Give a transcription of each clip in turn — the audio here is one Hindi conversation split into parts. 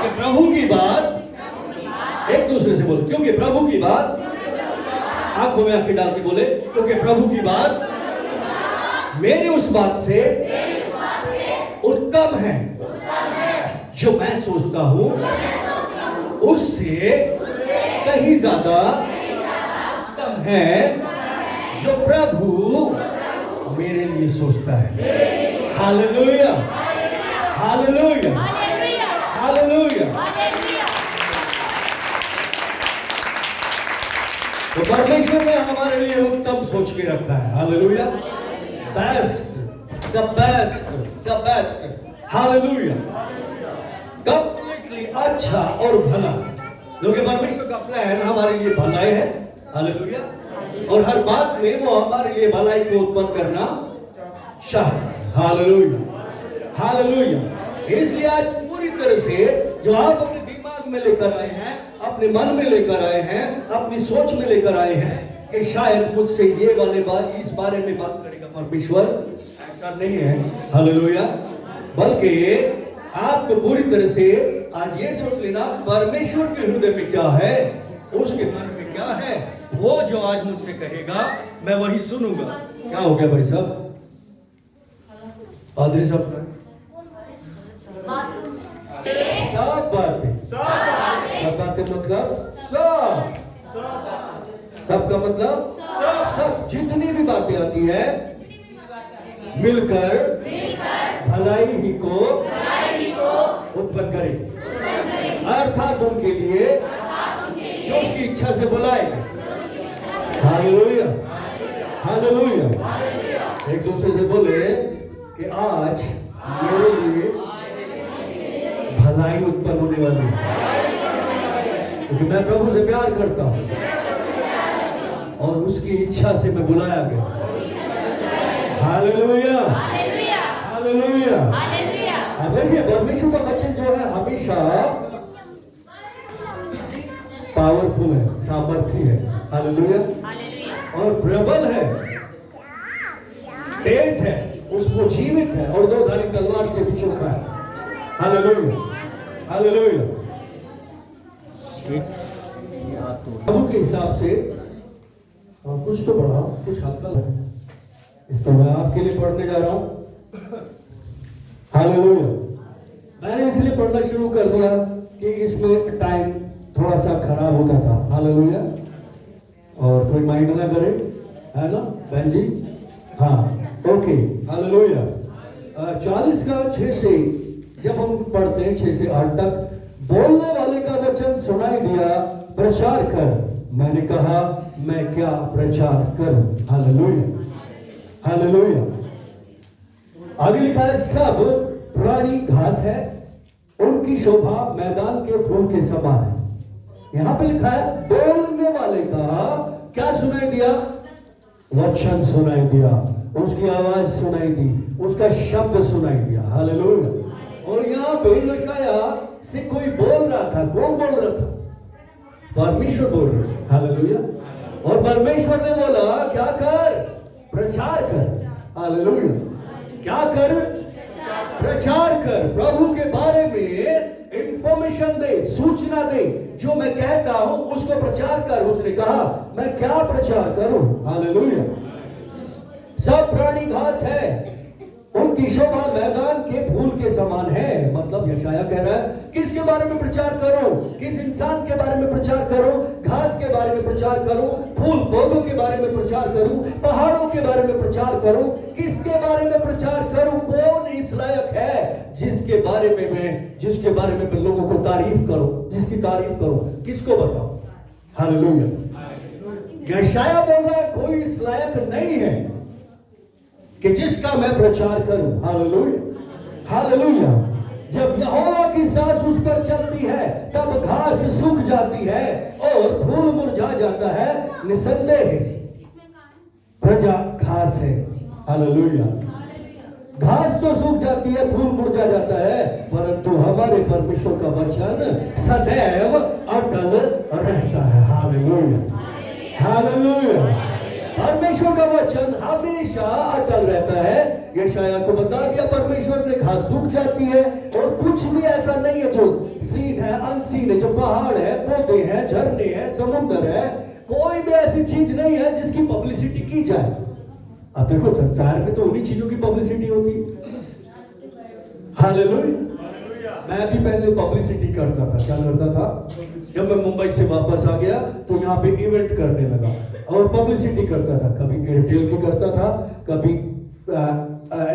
कि प्रभु की बात, एक दूसरे से बोले, क्योंकि प्रभु की बात, आंखों में आंखें डाल के बोले, क्योंकि प्रभु की बात मेरी उस बात से उत्तम है जो मैं सोचता हूं उससे कहीं ज्यादा उत्तम है जो प्रभु मेरे लिए सोचता है। Hallelujah, hallelujah, hallelujah. तो परमेश्वर ने हमारे लिए उत्तम सोच के रखा है। Hallelujah, best, the best, the best. Hallelujah, completely अच्छा और भला, क्योंकि परमेश्वर का प्लान हमारे लिए भलाई है। हालेलुया, और हर बात में वो हमारे लिए भलाई को उत्पन्न करना चाहता। Hallelujah, hallelujah. इसलिए आज पूरी तरह से जो आप अपने दिमाग में लेकर आए हैं, अपने मन में लेकर आए हैं, अपनी सोच में लेकर आए हैं कि शायद मुझसे ये वाले बात, इस बारे में बात करेगा परमेश्वर, ऐसा नहीं है। हालेलुया, बल्कि आप तो पूरी तरह से आज ये सोच लेना परमेश्वर के हृदय में क्या है, उसके मन में क्या है, वो जो आज मुझसे कहेगा मैं वही सुनूंगा। क्या हो गया भाई साहब? पादरी साहब सब बातें, सब बातें मतलब सब का मतलब सब, जितनी भी बातें आती है मिलकर भलाई ही को उत्पन्न करे, अर्थात उनके लिए जो उसकी इच्छा से बुलाए। Hallelujah, hallelujah. एक दूसरे से बोले कि आज मेरे लिए भलाई उत्पन्न होने वाली है, क्योंकि मैं प्रभु से प्यार करता हूं और उसकी इच्छा से मैं बुलाया गया। Hallelujah, hallelujah. अब देखिए परमेश्वर का वचन जो है हमेशा पावरफुल है, सामर्थ्य है। हालेलुया, और प्रबल है, तेज है, उसको जीवित है और दो धारी तलवार से भी चौका है। Hallelujah, hallelujah. प्रभु के हिसाब से कुछ तो बड़ा, कुछ हल्का है, इसको मैं आपके लिए पढ़ने जा रहा हूं। हालेलुया। मैंने इसलिए पढ़ना शुरू कर दिया कि इसमें टाइम थोड़ा सा खराब होता था। हालेलुया, और कोई माइंड ना करे, है ना बहन जी? हाँ, ओके। हालेलुया। 40 का 6 से जब हम पढ़ते हैं 6 से 8 तक, बोलने वाले का वचन सुनाई दिया, प्रचार कर। मैंने कहा मैं क्या प्रचार करूं? Hallelujah, hallelujah. आगे लिखा है सब पुरानी घास है, उनकी शोभा मैदान के फूल के समान है। यहां पे लिखा है बोलने वाले का क्या सुनाई दिया? वचन सुनाई दिया, उसकी आवाज सुनाई दी, उसका शब्द सुनाई दिया। हालेलुया। और यहाँ पे यशायाह से कोई बोल रहा था। कौन बोल रहा था? परमेश्वर बोल रहा था। हालेलुया। और परमेश्वर ने बोला क्या कर? प्रचार कर। हालेलुया। क्या कर? प्रचार कर, प्रभु के बारे में इंफॉर्मेशन दे, सूचना दे। जो मैं कहता हूं उसको प्रचार कर। उसने कहा मैं क्या प्रचार करूं? हालेलुया। सब प्राणी घास है, उनकी शोभा मैदान के फूल के समान है। मतलब यशायाह कह रहा है किसके बारे में प्रचार करो? किस इंसान के बारे में प्रचार करो? घास के बारे में प्रचार करूं, फूल पौधों के बारे में प्रचार करूं, पहाड़ों के बारे में प्रचार करूं? किसके बारे में प्रचार करूं? कौन इस लायक है जिसके बारे में मैं लोगों को तारीफ करूं, जिसकी तारीफ करूं? किसको बताऊं? हालेलुया। यशायाह बोल रहा है कोई इस लायक नहीं है कि जिसका मैं प्रचार करूं। Hallelujah, hallelujah. जब यहोवा की सांस उस पर चलती है तब घास सूख जाती है और फूल मुरझा जाता है। निसंदेह प्रजा घास है। हालेलुया। घास तो सूख जाती है, फूल मुरझा जाता है, परंतु हमारे परमेश्वर का वचन सदैव अटल रहता है। Hallelujah, hallelujah. परमेश्वर का वचन हमेशा अटल रहता है। यशायाह को बता दिया परमेश्वर ने घास सूख जाती है और कुछ भी ऐसा नहीं है जो सीन है, झरने हैं, समुद्र है, कोई भी ऐसी चीज नहीं है जिसकी पब्लिसिटी की जाए। अब देखो संसार में तो उन्हीं चीजों की पब्लिसिटी होती है। हालेलुया। मैं भी पहले पब्लिसिटी करता था। क्या करता था? जब मैं मुंबई से वापस आ गया तो यहाँ पे इवेंट करने लगा और पब्लिसिटी करता था। कभी एयरटेल की करता था, कभी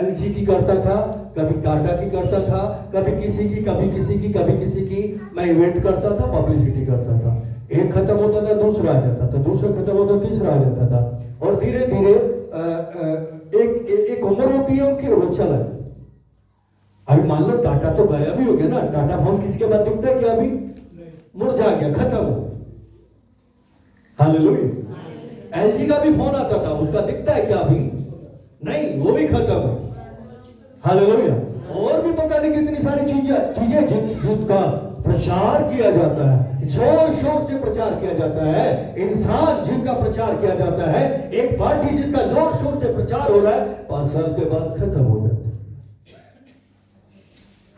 LG की करता था, कभी टाटा की करता था, कभी किसी की, कभी किसी की, कभी किसी की। मैं इवेंट करता था, पब्लिसिटी करता था। एक खत्म होता था, दूसरा आ जाता था, दूसरा खत्म होता, तीसरा आ जाता था, और धीरे धीरे एक उम्र होती है उनकी, वो चला। अभी मान लो टाटा तो गया भी हो गया ना, टाटा फोन किसी के बाद दिखता है क्या? अभी मुरझा गया, खत्म हो। हालेलुया। LG का भी फोन आता था, उसका दिखता है क्या अभी? नहीं, वो भी खत्म हो। हालेलुया। और भी पता नहीं कितनी सारी चीजें जिनका प्रचार किया जाता है, जोर शोर से प्रचार किया जाता है, इंसान जिनका प्रचार किया जाता है, एक पार्टी जिसका जोर शोर से प्रचार हो रहा है, 5 साल के बाद खत्म हो जाता है।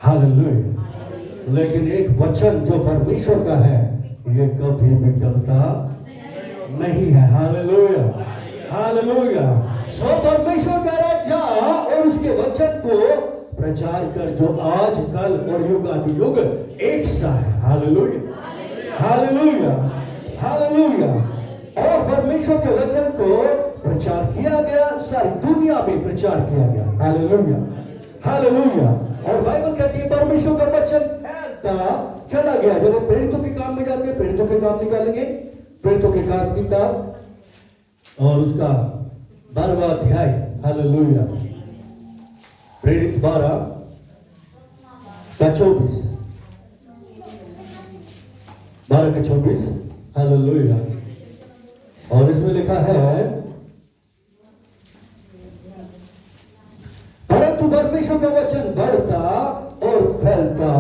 हालेलुया। लेकिन एक वचन जो परमेश्वर का है, ये कभी भी टलता नहीं है। Hallelujah, hallelujah. सो परमेश्वर कह रहा है, जा और उसके वचन को प्रचार कर, जो आज कल और युगानुयुग एक सा है। Hallelujah, hallelujah, hallelujah. और परमेश्वर के वचन को प्रचार किया गया, सारी दुनिया में प्रचार किया गया। Hallelujah, hallelujah. और बाइबल कहती है परमेश्वर का वचन फैलता चला गया। जब हम प्रेरितों के काम में जाते हैं, प्रेरितों के काम निकालेंगे, प्रेरितों के काम किताब और उसका 12वां अध्याय। हालेलुया। प्रेरित 12 का 24, 12 का 24। हालेलुया। और इसमें लिखा है, परंतु परमेश्वर का वचन बढ़ता और फैलता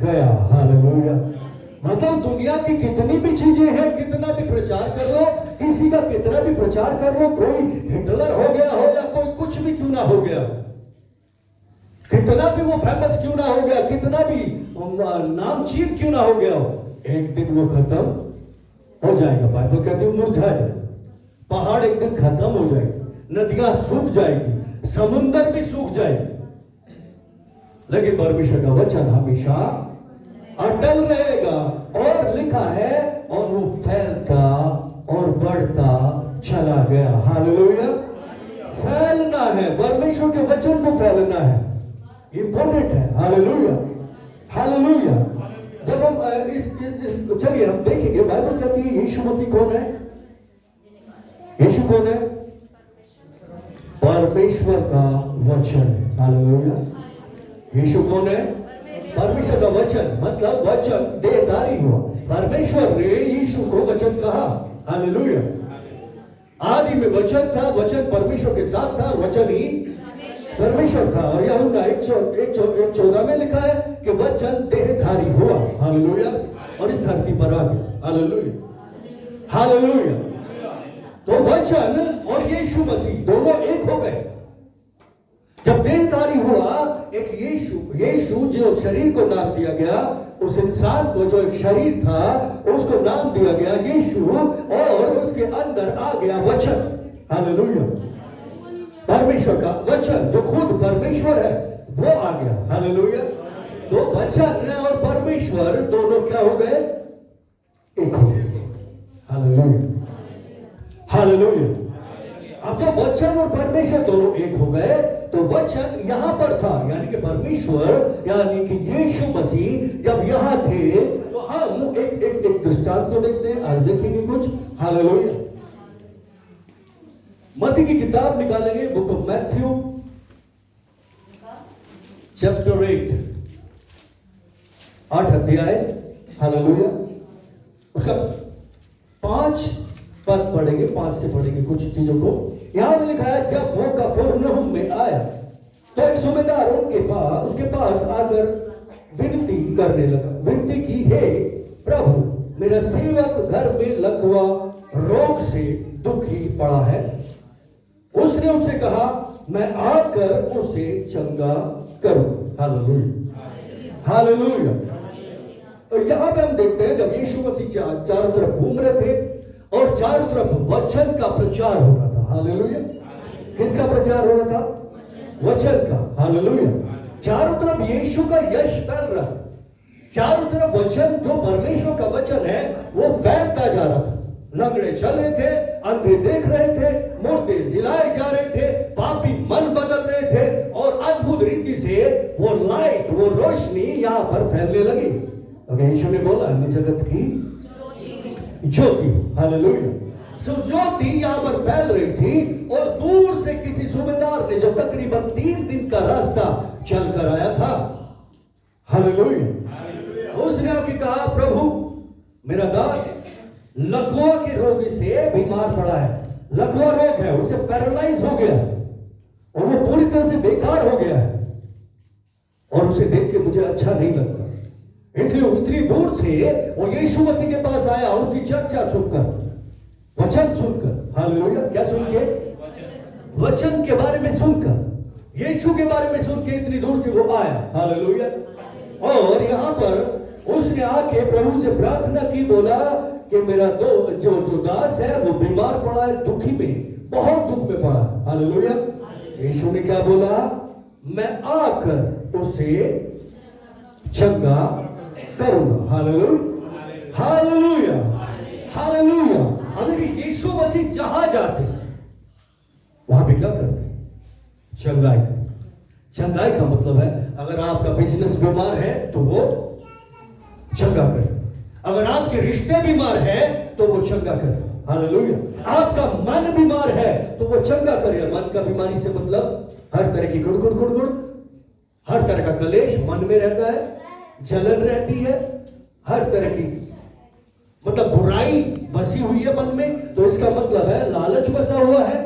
गया। हालेलुया। मतलब दुनिया की कितनी भी चीजें हैं, कितना भी प्रचार कर लो, किसी का कितना भी प्रचार कर लो, कोई हिटलर हो गया हो या कोई कुछ भी क्यों ना हो गया, कितना भी वो फेमस क्यों ना हो गया, कितना भी नामचीन क्यों ना हो गया हो, एक दिन वो खत्म हो जाएगा। बाइबल कहती है मुरझाए, पहाड़ एक दिन खत्म हो जाएगी, नदियां सूख जाएगी, समुंदर भी सूख जाएगी, लेकिन परमेश्वर का वचन हमेशा अटल रहेगा। और लिखा है, और वो फैलता और बढ़ता चला गया। हालेलुया। फैलना है, परमेश्वर के वचन को फैलना है, इंपॉर्टेंट है। Hallelujah, hallelujah. जब हम चलिए हम देखेंगे, बाइबल कहती है यीशु मसीह कौन है? यीशु कौन है? परमेश्वर का वचन। हालेलुया। यीशु कौन है? परमेश्वर का वचन, मतलब वचन देहधारी हुआ। परमेश्वर ने यीशु को वचन कहा। हालेलुया। आदि में वचन था, वचन परमेश्वर के साथ था, वचन ही परमेश्वर था। और यूहन्ना 1:14 में लिखा है कि वचन देहधारी हुआ। हालेलुया। और इस धरती पर आ गया। Hallelujah, hallelujah. तो वचन और यीशु मसीह दोनों एक हो गए। जब देहधारी हुआ, एक यीशु जो शरीर को नाम दिया गया, उस इंसान को जो एक शरीर था उसको नाम दिया गया यीशु, और उसके अंदर आ गया वचन। हालेलुया। परमेश्वर का वचन जो खुद परमेश्वर है वो आ गया। हालेलुया। तो वचन और परमेश्वर दोनों क्या हो गए? एक हो गए। Hallelujah, hallelujah. अब जब वचन और परमेश्वर दोनों एक हो गए, तो वचन यहां पर था, यानी कि परमेश्वर, यानी कि यीशु मसीह जब यहां थे, तो हम एक दृष्टांत को देखते हैं। आज देखेंगे कुछ। हालेलुया। मत्ती की किताब निकालेंगे, बुक ऑफ मैथ्यू चैप्टर 8 अध्याय। हालेलुया। उसका 5 पद पढ़ेंगे, 5 से पढ़ेंगे कुछ चीजों को। यहां लिखा है, जब वो कफरनहूम में आया तो एक सूबेदार उसके पास आकर विनती करने लगा। विनती की, हे प्रभु, मेरा सेवक घर में लकवा रोग से दुखी पड़ा है। उसने उनसे कहा, मैं आकर उसे चंगा करूं। Hallelujah, hallelujah. और यहां पे हम देखते हैं जब यीशु मसीह चारों तरफ घूम रहे थे और चारों तरफ वचन का प्रचार हो रहा था। हालेलुया। किसका प्रचार हो रहा था? वचन का। हालेलुया। चारों तरफ यीशु का यश फैल रहा, चारों तरफ वचन, जो परमेश्वर का वचन है वो फैलता जा रहा था। लंगड़े चल रहे थे, अंधे देख रहे थे, मुर्दे जिलाए जा रहे थे, पापी मन बदल रहे थे और अद्भुत रीति से वो लाइट, वो रोशनी यहां पर फैलने लगी। अब यीशु ने बोला मैं जगत की ज्योति। हालेलुया। सो ज्योति यहां पर फैल रही थी और दूर से किसी सूबेदार ने, जो तकरीबन 3 दिन का रास्ता चल कर आया था, हालेलुया, उसने आके कहा प्रभु मेरा दास लकवा के रोग से बीमार पड़ा है, लकवा रोग है, उसे पैरालाइज हो गया और वो पूरी तरह से बेकार हो गया है और उसे देख के मुझे अच्छा नहीं लगता, इसलिए इतनी दूर से वो यीशु मसीह के पास आया, उसकी चर्चा सुनकर, वचन सुनकर। हालेलुया। क्या सुन के? वचन के बारे में सुनकर, यीशु के बारे में सुन के इतनी दूर से वो आया। हालेलुया। और यहां पर उसने आके प्रभु से प्रार्थना की, बोला कि मेरा जो दास है वो बीमार पड़ा है, दुखी में, बहुत दुख में पड़ा। हालेलुया। यीशु ने क्या बोला? मैं आकर उसे चंगा करूंगा। हालेलुया। हालेलुया। हालेलुया। अगर यीशु मसीह जहां जाते वहां पे क्या करते? चंगाई। चंगाई का मतलब है अगर आपका बिजनेस बीमार है तो वो चंगा करे, अगर आपके रिश्ते बीमार है तो वो चंगा करे। हालेलुया। आपका मन बीमार है तो वो चंगा करे। मन का बीमारी से मतलब हर तरह की गुड़गुड़ गुड़गुड़, हर तरह का कलेश मन में रहता है, जलन रहती है, हर तरह की मतलब बुराई बसी हुई है मन में, तो इसका मतलब है लालच बसा हुआ है,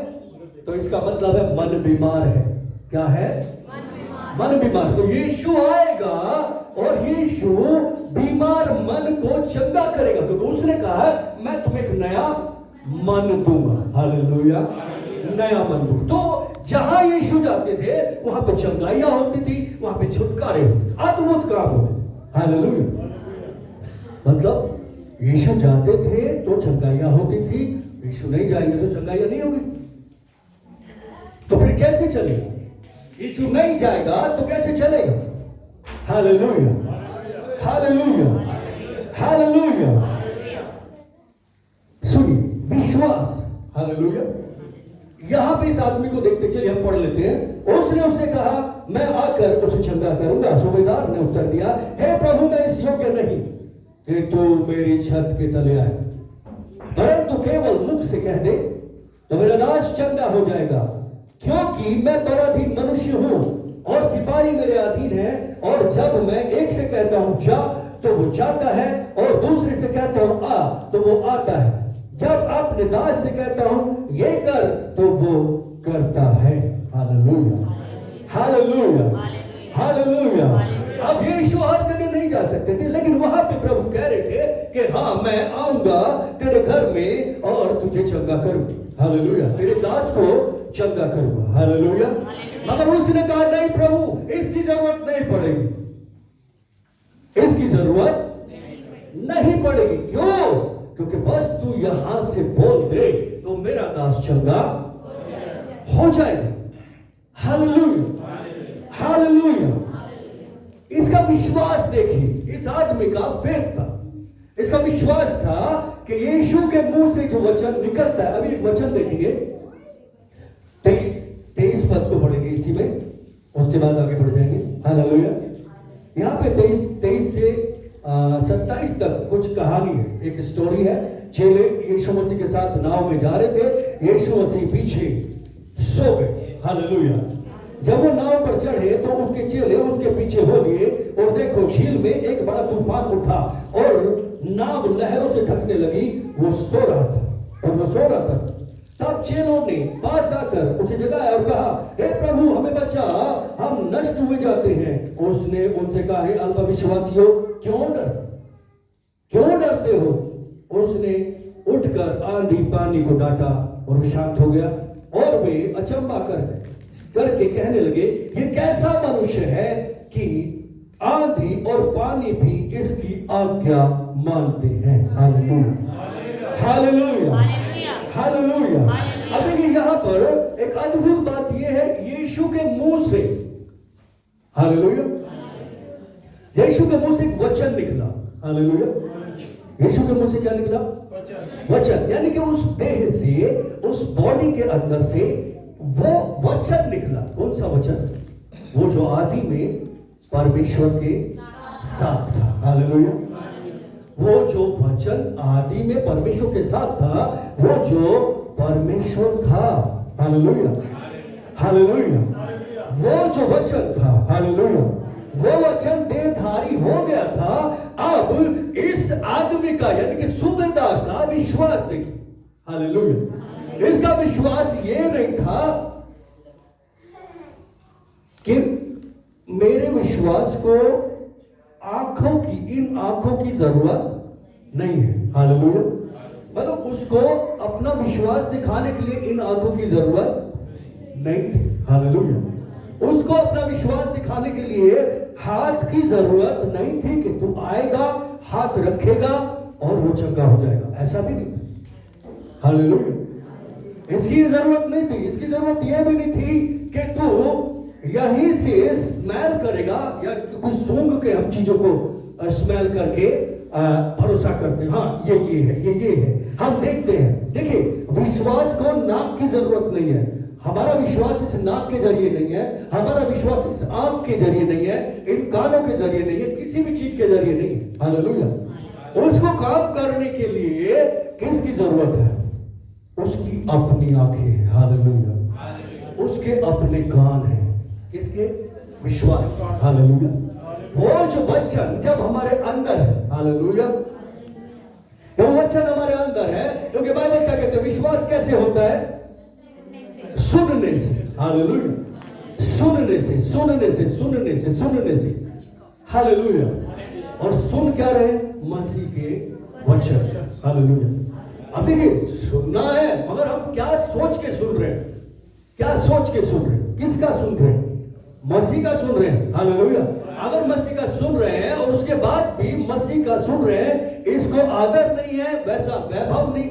तो इसका मतलब है मन बीमार है। क्या है? मन बीमार। तो यीशु आएगा और यीशु बीमार मन को चंगा करेगा। तो उसने कहा मैं तुम्हें एक नया मन दूंगा। हालेलुया। नया मन दूंगा। तो जहां यीशु जाते थे वहां पे चंगाइयां होती थी, वहां पे छुटकारे होते, अद्भुत काम होते। हालेलुया। मतलब यीशु जाते थे तो चंगाइयां होती थी, यीशु नहीं जाएंगे तो चंगाइयां नहीं होगी। तो फिर कैसे चलेगा? यीशु नहीं जाएगा तो कैसे चलेगा? हालेलुया। हालेलुया। हालेलुया। सुनिए, विश्वास। हालेलुया। यहां पे इस आदमी को देखते, चलिए हम पढ़ लेते हैं। उसने उससे कहा मैं आकर उसे चंगा करूंगा। सूबेदार ने उत्तर दिया, हे प्रभु मैं इस योग्य नहीं कि तू मेरी छत के तले आए, परंतु केवल मुख से कह दे तो मेरा दास चंगा हो जाएगा, क्योंकि मैं पराधीन मनुष्य हूं और सिपाही मेरे अधीन है, और जब मैं एक से कहता हूं जा तो वो जाता है और दूसरे से कहता हूं आ तो वो आता है, जब अपने दास से कहता हूं ये कर तो वो करता है। हालेलुया। हालेलुया। हालेलुया। अब यीशु हर जगह नहीं जा सकते थे, लेकिन वहां पे प्रभु कह रहे थे कि हाँ मैं आऊंगा तेरे घर में और तुझे चंगा करूंगा। हालेलुया। तेरे दास को चंगा करूंगा। हालेलुया। मगर उसने कहा नहीं प्रभु इसकी जरूरत नहीं पड़ेगी, इसकी जरूरत नहीं पड़ेगी। क्यों? क्योंकि बस तू यहां से बोल दे तो मेरा दास चंगा हो जाएगा। हालेलुया। हालेलुया। इसका विश्वास देखिए, इस आदमी का फेथ था, इसका विश्वास था कि यीशु के मुंह से जो वचन निकलता है। अभी एक वचन देखेंगे, 23 पद को पढ़ेंगे इसी में, उसके बाद आगे बढ़ जाएंगे। हालेलुया। यहाँ पे 23 से 27 तक कुछ कहानी है, एक स्टोरी है। चेले यीशु मसीह के साथ नाव में जा रहे थे, यीशु मसीह पीछे सो गए। हालेलुया। जब वो नाव पर चढ़े तो उसके चेले उसके पीछे हो गए और देखो झील में एक बड़ा तूफान उठा और नाव लहरों से ढकने लगी। वो सो रहा था और वो सो रहा था। तब चेलों ने पास आकर उसे जगाया और कहा हे प्रभु हमें बचा, हम नष्ट हुए जाते हैं। उसने उनसे कहा हे अल्पविश्वासियों क्यों डरते हो? उसने उठकर आंधी पानी को डांटा और वो शांत हो गया, और वे अचंभा करके कहने लगे ये कैसा मनुष्य है कि आंधी और पानी भी इसकी आज्ञा मानते हैं। Hallelujah, hallelujah, hallelujah. अब देखिए यहाँ पर एक अद्भुत बात यह है, यीशु के मुंह से, हालेलुया, यीशु के मुंह से एक वचन निकला। हालेलुया, यीशु के मुंह से क्या निकला? वचन। यानी कि उस देह से, उस बॉडी के अंदर से वो वचन निकला। कौन सा वचन? वो जो आदि में परमेश्वर के साथ था। हालेलुया, वो जो वचन आदि में परमेश्वर के साथ था, वो जो परमेश्वर था। हालेलुया, हालेलुया, वो जो वचन था, हालेलुया, वो वचन देहधारी हो गया था। अब इस आदमी का, यानी कि सूबेदार का विश्वास देखिए। हालेलुया, इसका विश्वास ये नहीं था कि मेरे विश्वास को आंखों की, इन आंखों की जरूरत नहीं है। हालेलुया, मतलब उसको अपना विश्वास दिखाने के लिए इन आंखों की जरूरत नहीं थी। हालेलुया, उसको अपना विश्वास दिखाने के लिए हाथ की जरूरत नहीं थी कि तू आएगा, हाथ रखेगा और वो चंगा हो जाएगा। ऐसा भी नहीं था। हालेलुया, इसकी जरूरत नहीं थी। इसकी जरूरत यह भी नहीं थी कि तू यहीं से स्मेल करेगा, या कुछ सूंघ के हम चीजों को स्मेल करके भरोसा करते हैं। हाँ, ये है, ये है, हम देखते हैं। देखिए, विश्वास को नाक की जरूरत नहीं है। हमारा विश्वास इस नाक के जरिए नहीं है, हमारा विश्वास इस आंख के जरिए नहीं है, इन कानों के जरिए नहीं है, किसी भी चीज के जरिए नहीं है। हालेलुया, उसको काम करने के लिए किसकी जरूरत है? उसकी अपनी आंखें हैं। हालेलुया, उसके अपने कान हैं। किसके? विश्वास। हालेलुया, वो जो वचन जब हमारे अंदर है, हालेलुया, वो वचन हमारे अंदर है, क्योंकि बाइबल क्या कहते हैं? विश्वास कैसे होता है? सुनने से। हालेलुया, सुनने से, सुनने से, सुनने से, सुनने से। हालेलुया, और सुन क्या रहे? मसीह के वचन। हालेलुया, अब देखिए, सुनना है, मगर हम क्या सोच के सुन रहे हैं? क्या सोच के सुन रहे हैं? किसका सुन रहे हैं? मसीह का सुन रहे हैं। हालेलुया, अगर मसीह का सुन रहे हैं और उसके बाद भी मसीह का सुन रहे हैं, इसको आदर नहीं है, वैसा वैभव नहीं,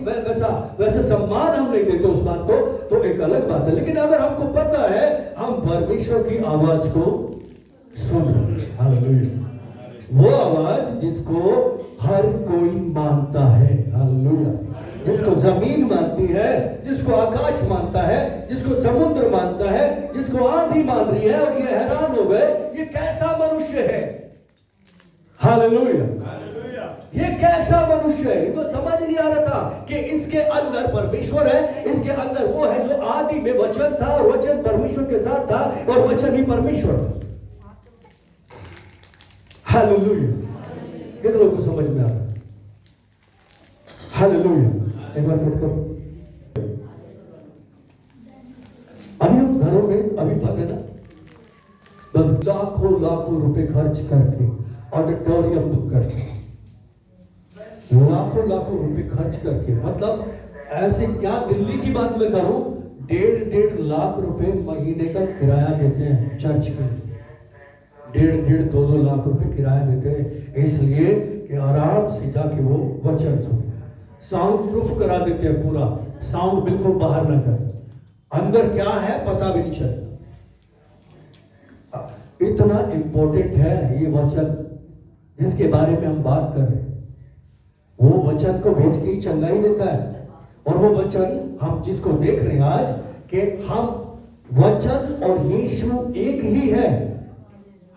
वैसा सम्मान हम नहीं देते उस बात को, तो एक अलग बात है। लेकिन अगर हमको पता है हम परमेश्वर की आवाज को सुन रहे हैं, हालेलुया, वो आवाज जिसको हर कोई मानता है। हालेलुया, जिसको जमीन मानती है, जिसको आकाश मानता है, जिसको समुद्र मानता है, जिसको आंधी मान रही है, और ये हैरान हो गए ये कैसा मनुष्य है। हालेलुया, ये कैसा मनुष्य है? इनको समझ नहीं आ रहा था कि इसके अंदर परमेश्वर है, इसके अंदर वो है जो आदि में वचन था, और वचन परमेश्वर के साथ था, और वचन ही परमेश्वर था। हालेलुया, कितने लोगों को समझ में आ रहा है? हालेलुया, एक बार फिर करो। अभी हम घरों में अभी पता ना, लाखों लाखों रुपए खर्च करके ऑडिटोरियम बुक करके, लाखों लाखों रुपए खर्च करके, मतलब ऐसे क्या, दिल्ली की बात मैं करूं, 1.5 लाख रुपए महीने का किराया देते हैं चर्च के। 1.5-2 लाख रुपए किराया देते हैं, इसलिए कि आराम से जाके वो वचन सुने। साउंड प्रूफ करा देते हैं, पूरा साउंड बिल्कुल बाहर ना कर, अंदर क्या है पता भी नहीं चलता। इतना इंपॉर्टेंट है ये वचन जिसके बारे में हम बात कर रहे हैं। वो वचन को भेज के ही चंगाई देता है, और वो वचन हम जिसको देख रहे हैं आज, कि हम वचन और यीशु एक ही है।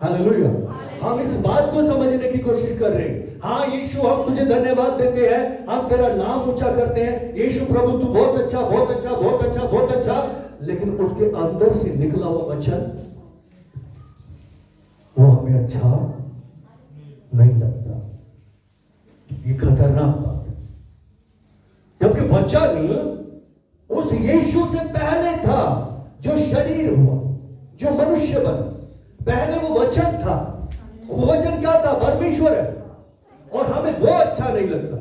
हालेलुया, हम इस बात को समझने की कोशिश कर रहे हैं। हाँ यीशु, हम तुझे धन्यवाद देते हैं, हम तेरा नाम ऊंचा करते हैं, यीशु प्रभु तू बहुत अच्छा, बहुत अच्छा, बहुत अच्छा, बहुत अच्छा, लेकिन उसके अंदर से निकला हुआ वचन वो हमें अच्छा नहीं लगता। ये खतरनाक बात है, जबकि वचन उस यीशु से पहले था, जो शरीर हुआ, जो मनुष्य बना, पहले वो वचन था। वो वचन क्या था? परमेश्वर है, और हमें वो अच्छा नहीं लगता।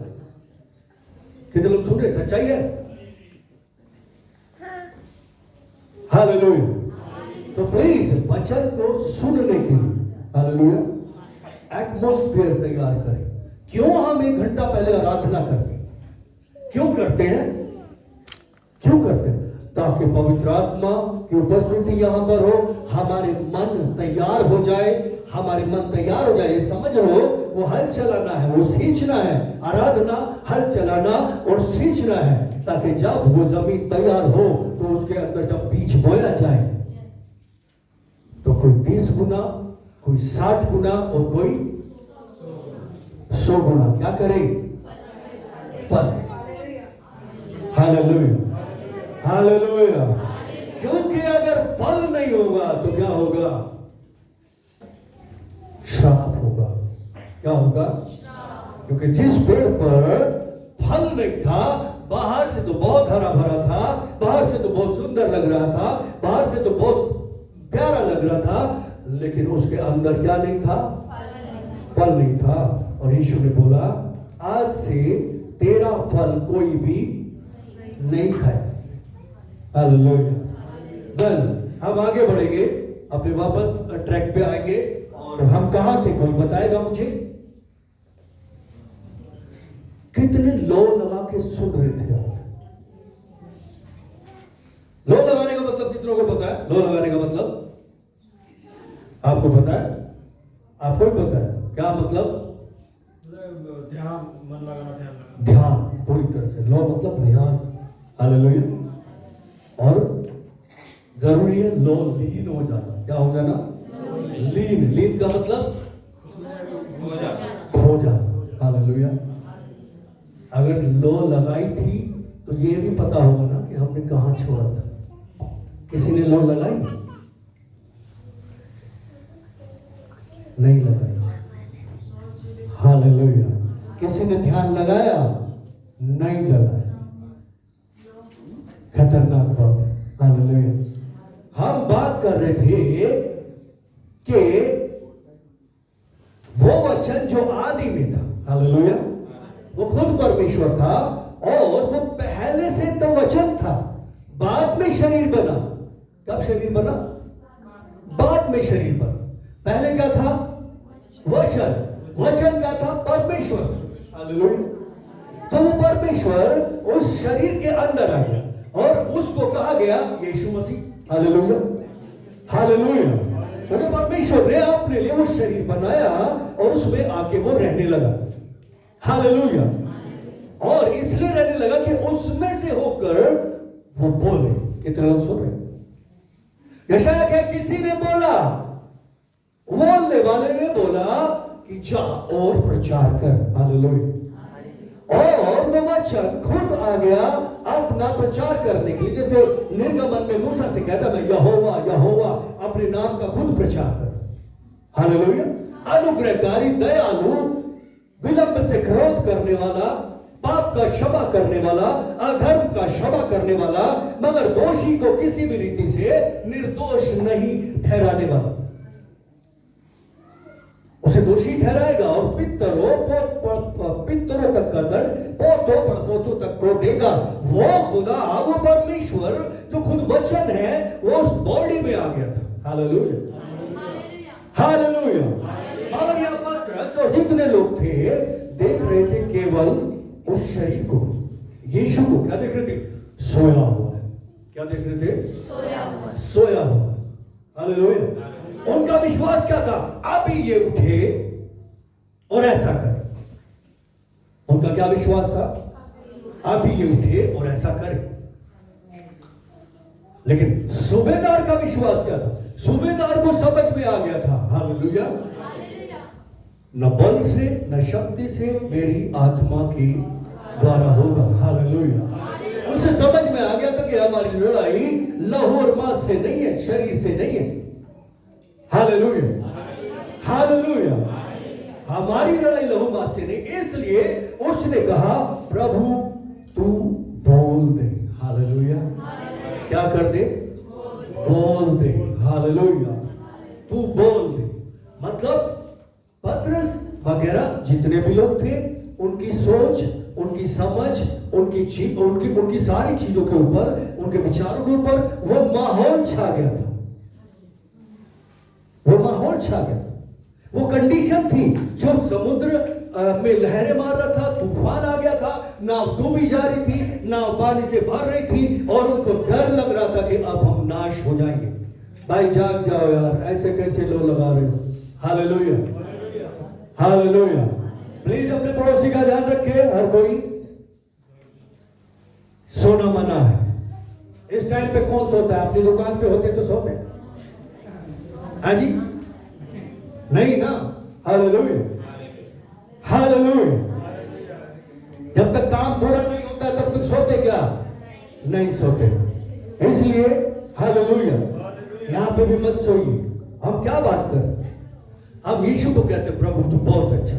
कितने लोग सुन रहे? सच्चाई है। हालेलुया, तो प्लीज वचन को सुनने के लिए, हालेलुया, एटमॉस्फेयर तैयार करें। क्यों हम 1 घंटा पहले आराधना करते हैं? क्यों करते हैं? क्यों करते हैं? ताकि पवित्र आत्मा की उपस्थिति यहां पर हो, हमारे मन तैयार हो जाए, हमारे मन तैयार हो जाए। ये समझ लो, वो हल चलाना है, वो सींचना है। आराधना हल चलाना और सींचना है, ताकि जब वो जमीन तैयार हो तो उसके अंदर जब बीज बोया जाए तो कोई 30 गुना, कोई 60 गुना और कोई 100 गुना क्या करे? फल। Hallelujah, hallelujah. क्योंकि अगर फल नहीं होगा तो क्या होगा? श्राप होगा। क्या होगा? क्योंकि जिस पेड़ पर फल नहीं था, बाहर से तो बहुत हरा भरा था, बाहर से तो बहुत सुंदर लग रहा था, बाहर से तो बहुत प्यारा लग रहा था, लेकिन उसके अंदर क्या नहीं था? फल नहीं था। और यीशु ने बोला, आज से तेरा फल कोई भी नहीं खाए। हालेलुया। हम आगे बढ़ेंगे, अपने वापस ट्रैक पे आएंगे। और हम कहां थे? कोई बताएगा मुझे? कितने लो लगा के सुन रहे थे आप? लो लगाने का मतलब कितनों को पता है? लो लगाने का मतलब आपको पता है? आपको भी पता है क्या मतलब? ध्यान, मन लगाना, ध्यान पूरी तरह से। लो मतलब ध्यान। हालेलुया। और जरूरी है लो लीन हो जाना। क्या हो जाना? लीन। लीन का मतलब खो जाना। हालेलुया। अगर लो लगाई थी तो ये भी पता होगा ना कि हमने कहां छोड़ा था। किसी ने लो लगाई? नहीं लगाई। हालेलुया। किसी ने ध्यान लगाया? नहीं लगाया। खतरनाक बात। हालेलुया। हम बात कर रहे थे कि वो वचन जो आदि में था, हालेलुया, वो खुद परमेश्वर था और वो पहले से तो वचन था, बाद में शरीर बना। कब शरीर बना? बाद में शरीर बना। पहले क्या था? वचन। वचन क्या था? परमेश्वर। हालेलुया। तो वो परमेश्वर उस शरीर के अंदर आ गया और उसको कहा गया यीशु मसीह। Hallelujah, hallelujah. तो परमेश्वर ने अपने लिए वो शरीर बनाया और उसमें आके वो रहने लगा। हालेलुया। और इसलिए रहने लगा कि उसमें से होकर वो बोले। कितने लोग सुन रहे? यशायाह के किसी ने बोला, बोलने वाले ने बोला कि जा और प्रचार कर। हालेलुया। और वो वचन खुद आ गया अपना प्रचार करने के लिए। जैसे निर्गमन में मूसा से कहता, मैं यहोवा यहोवा, अपने नाम का खुद प्रचार कर। हालेलुया। अनुग्रहकारी, दयालु, विलंब से क्रोध करने वाला, पाप का क्षमा करने वाला, अधर्म का क्षमा करने वाला, मगर दोषी को किसी भी रीति से निर्दोष नहीं ठहराने वाला। उसे दोषी ठहराएगा और पितरों तक का दंड पोतों पड़पोतों तक को देगा। वो खुदा, वो परमेश्वर जो खुद वचन है, वो उस बॉडी में आ गया था। Hallelujah, hallelujah. और यह पत्रस और जितने लोग थे देख रहे थे केवल उस शरीर को, यीशु को। क्या देख रहे थे? सोया हुआ है। क्या देख रहे थे? सोया हुआ। हालेलुया। उनका विश्वास क्या था? अभी ये उठे और ऐसा करे। उनका क्या विश्वास था? अभी ये उठे और ऐसा करे। लेकिन सूबेदार का विश्वास क्या था? सूबेदार को समझ में आ गया था, हालेलुया, न बल से न शक्ति से मेरी आत्मा की द्वारा होगा। हालेलुया। उसे समझ में आ गया था कि हमारी लड़ाई लहू और मांस से नहीं है, शरीर से नहीं है। Hallelujah, hallelujah. हमारी लड़ाई लहू मांस से नहीं। इसलिए उसने कहा, प्रभु तू बोल दे। हालेलुया। क्या कर दे? बोल दे। हालेलुया। तू बोल दे। मतलब पत्रस वगैरह जितने भी लोग थे, उनकी सोच, उनकी समझ, उनकी सारी चीजों के ऊपर, उनके विचारों के ऊपर वो माहौल छा गया था। वो माहौल छा गया। वो कंडीशन थी। जब समुद्र में लहरें मार रहा था, तूफान आ गया था, नाव डूबी जा रही थी, नाव पानी से भर रही थी और उनको डर लग रहा था कि अब हम नाश हो जाएंगे। भाई जाग जाओ यार, ऐसे कैसे लोग लगा रहे हो। Hallelujah, hallelujah. प्लीज अपने पड़ोसी का ध्यान रखिए। हर कोई सोना मना है। इस टाइम पे कौन सोता है? अपनी दुकान पे होते तो सोते, हाँ जी, नहीं ना। Hallelujah, hallelujah. जब तक काम पूरा नहीं होता तब तक सोते क्या? नहीं सोते। इसलिए हालेलुया, यहां पे भी मत सोइए। हम क्या बात कर, हम यीशु को कहते हैं प्रभु तू बहुत अच्छा,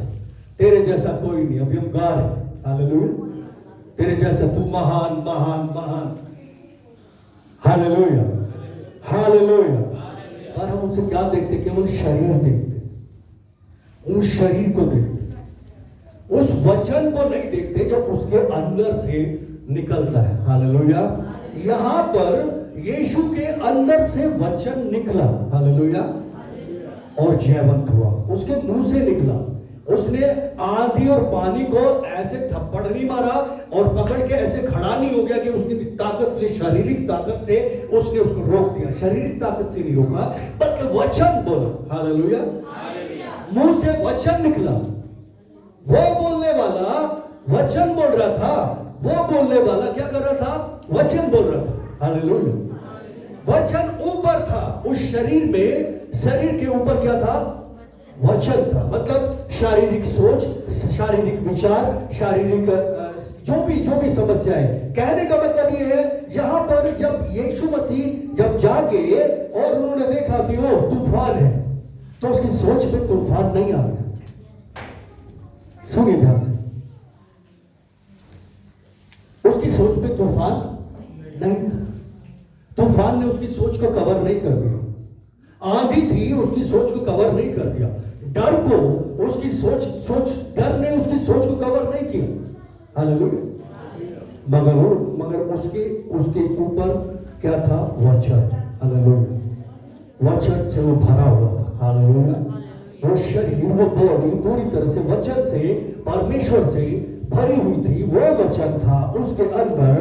तेरे जैसा कोई नहीं। अभी हम गा रहे हैं हालेलुया, तेरे जैसा तू महान महान महान। Hallelujah, hallelujah. और हम उसे क्या देखते? केवल शरीर देखते, उस शरीर को देखते, उस वचन को नहीं देखते जो उसके अंदर से निकलता है। हालेलुया। यहां पर यीशु के अंदर से वचन निकला, हालेलुया, और जयवंत हुआ। उसके मुंह से निकला। उसने आंधी और पानी को ऐसे थप्पड़ नहीं मारा और पकड़ के ऐसे खड़ा नहीं हो गया कि उसकी ताकत से, शारीरिक ताकत से उसने उसको रोक दिया। शारीरिक ताकत से नहीं रोका, बल्कि वचन बोला। हालेलुया, मुंह से वचन निकला। वो बोलने वाला वचन बोल रहा था। वो बोलने वाला क्या कर रहा था? वचन बोल रहा था। हालेलुया। वचन ऊपर था उस शरीर में। शरीर के ऊपर क्या था? वचन था। मतलब शारीरिक सोच, शारीरिक विचार, शारीरिक जो भी समस्याएं। कहने का मतलब ये है, जहां पर जब यीशु मसीह जब जागे और उन्होंने देखा कि वो तूफान है, तो उसकी सोच में तूफान नहीं आ गया। सुनिए ध्यान से, उसकी सोच में तूफान नहीं था। तूफान ने उसकी सोच को कवर नहीं कर दिया। आंधी थी, उसकी सोच को कवर नहीं कर दिया। डर को उसकी डर ने उसकी सोच को कवर नहीं किया। हालेलुया। मगर उसके ऊपर क्या था? वचन। हालेलुया। वचन से वो भरा हुआ था। हालेलुया। वो शरीर, वो बॉडी पूरी तरह से वचन से, परमेश्वर से भरी हुई थी। वो वचन था उसके अंदर,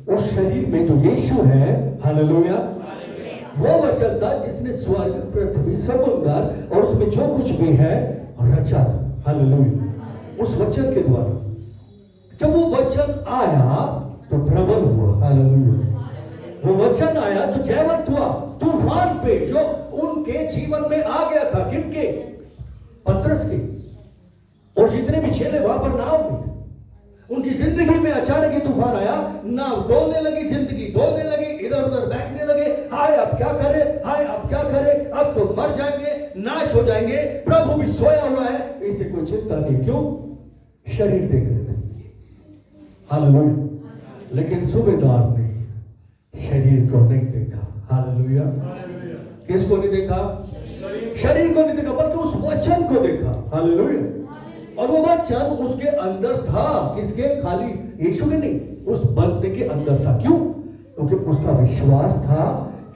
उस शरीर में जो यीशु है। हालेलुया। वो वचन था जिसने स्वर्ग, पृथ्वी, समुद्र और उसमें जो कुछ भी है रचा। हालेलुया। उस वचन के द्वारा जब वो वचन आया तो प्रबल हुआ। हालेलुया। वो वचन आया तो जयवंत हुआ। तूफान पे जो उनके जीवन में आ गया था, किनके? पतरस के और जितने भी चेले वहां पर नाव में, उनकी जिंदगी में अचानक ही तूफान आया। नाव डोलने लगी, जिंदगी डोलने लगी, इधर उधर बैठने लगे। हाय अब क्या करें, हाय अब क्या करें, अब तो मर जाएंगे, नाश हो जाएंगे। प्रभु भी सोया हुआ है, इसे कोई चिंता नहीं। क्यों? शरीर देख रहे थे। हालेलुया। लेकिन सूबेदार ने शरीर को नहीं देखा। हालेलुया। किसको नहीं देखा? शरीर को नहीं देखा, बल्कि उस वचन को देखा। हालेलुया। और वो वचन उसके अंदर था। किसके? खाली यीशु के नहीं, उस बंदे के अंदर था। क्यों? क्योंकि उसका विश्वास था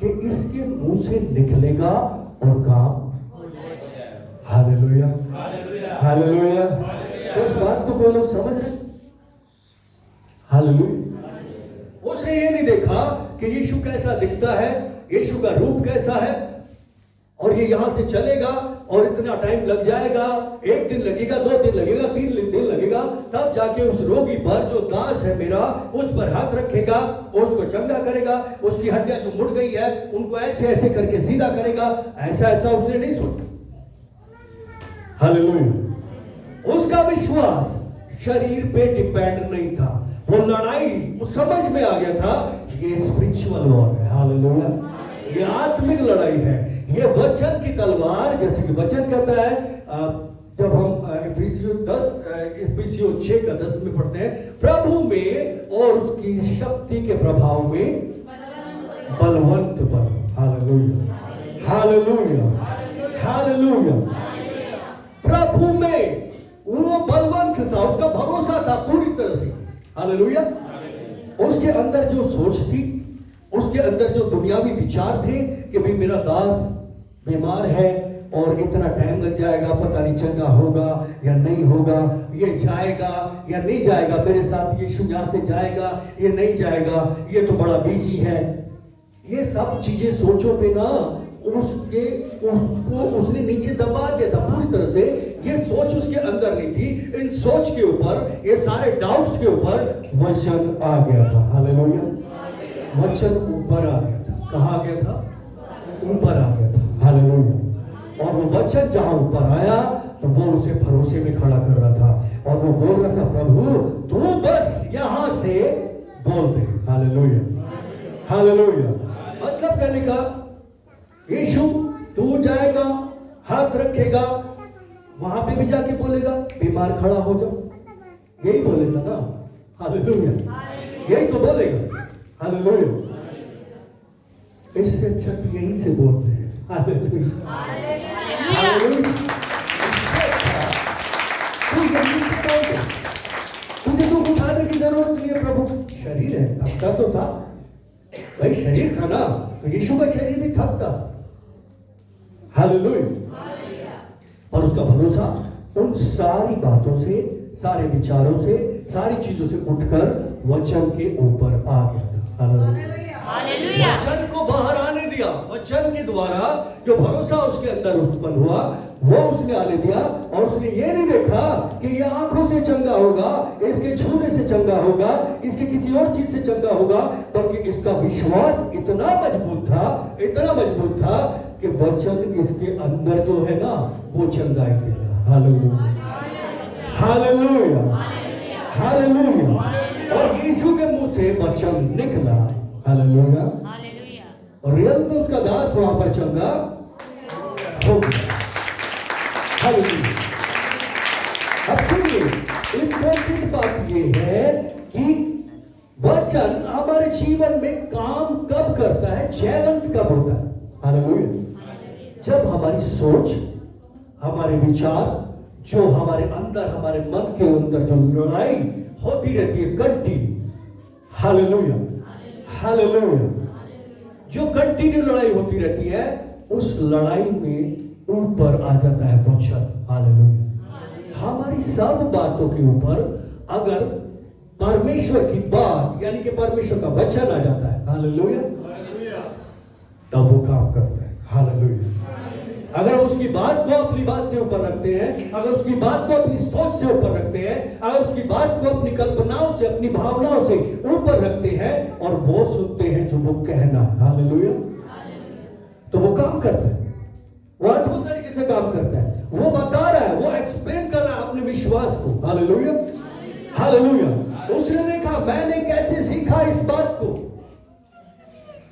कि इसके मुंह से निकलेगा और काम। Hallelujah, hallelujah. तो इस बात को कोई लोग समझ रहे? हालेलुया। उसने ये नहीं देखा कि यीशु कैसा दिखता है, यीशु का रूप कैसा है, और ये यहां से चलेगा और इतना टाइम लग जाएगा, 1 दिन लगेगा, 2 दिन लगेगा, 3 दिन लगेगा, तब जाके उस रोगी पर, जो दास है मेरा, उस पर हाथ रखेगा और उसको चंगा करेगा। उसकी हड्डियां जो मुड़ गई है उनको ऐसे ऐसे करके सीधा करेगा। ऐसा ऐसा उसने नहीं सोचा। हालेलुया। उसका विश्वास शरीर पे डिपेंड नहीं था। वो लड़ाई वो समझ में आ गया था, ये स्पिरिचुअल वॉर है। हालेलुया। ये आत्मिक लड़ाई है। ये वचन की तलवार, जैसे कि वचन कहता है, जब हम इफिसियों 6 का 10 में पढ़ते हैं, प्रभु में और उसकी शक्ति के प्रभाव में बलवंत बन। Hallelujah, hallelujah, hallelujah. प्रभु में वो बलवंत था, उसका भरोसा था पूरी तरह से। हालेलुया। उसके अंदर जो सोच थी, उसके अंदर जो दुनियावी विचार थे कि भाई मेरा दास बीमार है, और इतना टाइम लग जाएगा, पता नहीं चंगा होगा या नहीं होगा, ये जाएगा या नहीं जाएगा, मेरे साथ यीशु यहाँ से जाएगा ये नहीं जाएगा, ये तो बड़ा बिजी है। ये सब चीजें सोचो पे ना उसको उसने नीचे दबा दिया था पूरी तरह से। ये सोच उसके अंदर नहीं थी। इन सोच के ऊपर, ये सारे डाउट्स के ऊपर वचन आ गया था। हालेलुया। वचन ऊपर आ गया था। कहाँ आ गया था? ऊपर आ गया था। हालेलुया। और वो वचन जहां ऊपर आया तो वो उसे भरोसे में खड़ा कर रहा था और वो बोल रहा था, प्रभु तू बस यहां से बोल दे। हालेलुया। हालेलुया। मतलब कहने का, यीशु तू जाएगा, हाथ रखेगा, वहां पे भी जाके बोलेगा बीमार खड़ा हो जाओ, यही बोलेगा ना। हालेलुया। यही तो बोलेगा। हालेलुया। इससे अच्छा तो यहीं से बोलते हैं। हालेलुया। हालेलुया। तू यहीं से बोल दे। तुझे तो उठाने की जरूरत नहीं है। प्रभु शरीर है, थकता तो था भाई, शरीर था ना, तो यीशु का शरीर भी थकता। हालेलुया। और उसका भरोसा उन सारी बातों से, सारे विचारों से, सारी चीजों से उठकर वचन के ऊपर आ गया। हालेलुया। वचन को बाहर आने दिया। वचन के द्वारा जो भरोसा उसके अंदर उत्पन्न हुआ वो उसने आने दिया। और उसने ये नहीं देखा कि ये आंखों से चंगा होगा, इसके छूने से चंगा होगा, इसके किसी और चीज से चंगा होगा, बल्कि इसका विश्वास इतना मजबूत था, इतना मजबूत था कि वचन इसके अंदर जो है ना वो चंगाई देगा। हालेलुया। हालेलुया। हालेलुया। और यीशु के मुंह से वचन निकला। हालेलुया। और रियल में उसका दास वहां पर चंगा हो गया। हालेलुया। अब सुनिए, इंपॉर्टेंट बात ये है कि वचन हमारे जीवन में काम कब करता है, जयवंत कब होता है। हालेलुया। जब हमारी सोच, हमारे विचार, जो हमारे अंदर, हमारे मन के अंदर जो लड़ाई होती रहती है कंटिन्यू। हालेलुया। हालेलुया। जो कंटिन्यू लड़ाई होती रहती है, उस लड़ाई में ऊपर आ जाता है वचन। हालेलुया। हमारी सब बातों के ऊपर अगर परमेश्वर की बात यानी कि परमेश्वर का वचन आ जाता है, हालेलुया, तब वो काम करता है। हालेलुया। अगर उसकी बात को अपनी बात से ऊपर रखते हैं, अगर उसकी बात को अपनी सोच से ऊपर रखते हैं, अगर उसकी बात को अपनी कल्पनाओं से, अपनी भावनाओं से ऊपर रखते हैं और वो सुनते हैं जो वो कहना, हालेलुया, तो वो काम करता है। वो अद्भुत तरीके से काम करता है। वो बता रहा है, वो एक्सप्लेन कर रहा है अपने विश्वास को। हालेलुया। हालेलुया। उसने देखा, मैंने कैसे सीखा इस बात को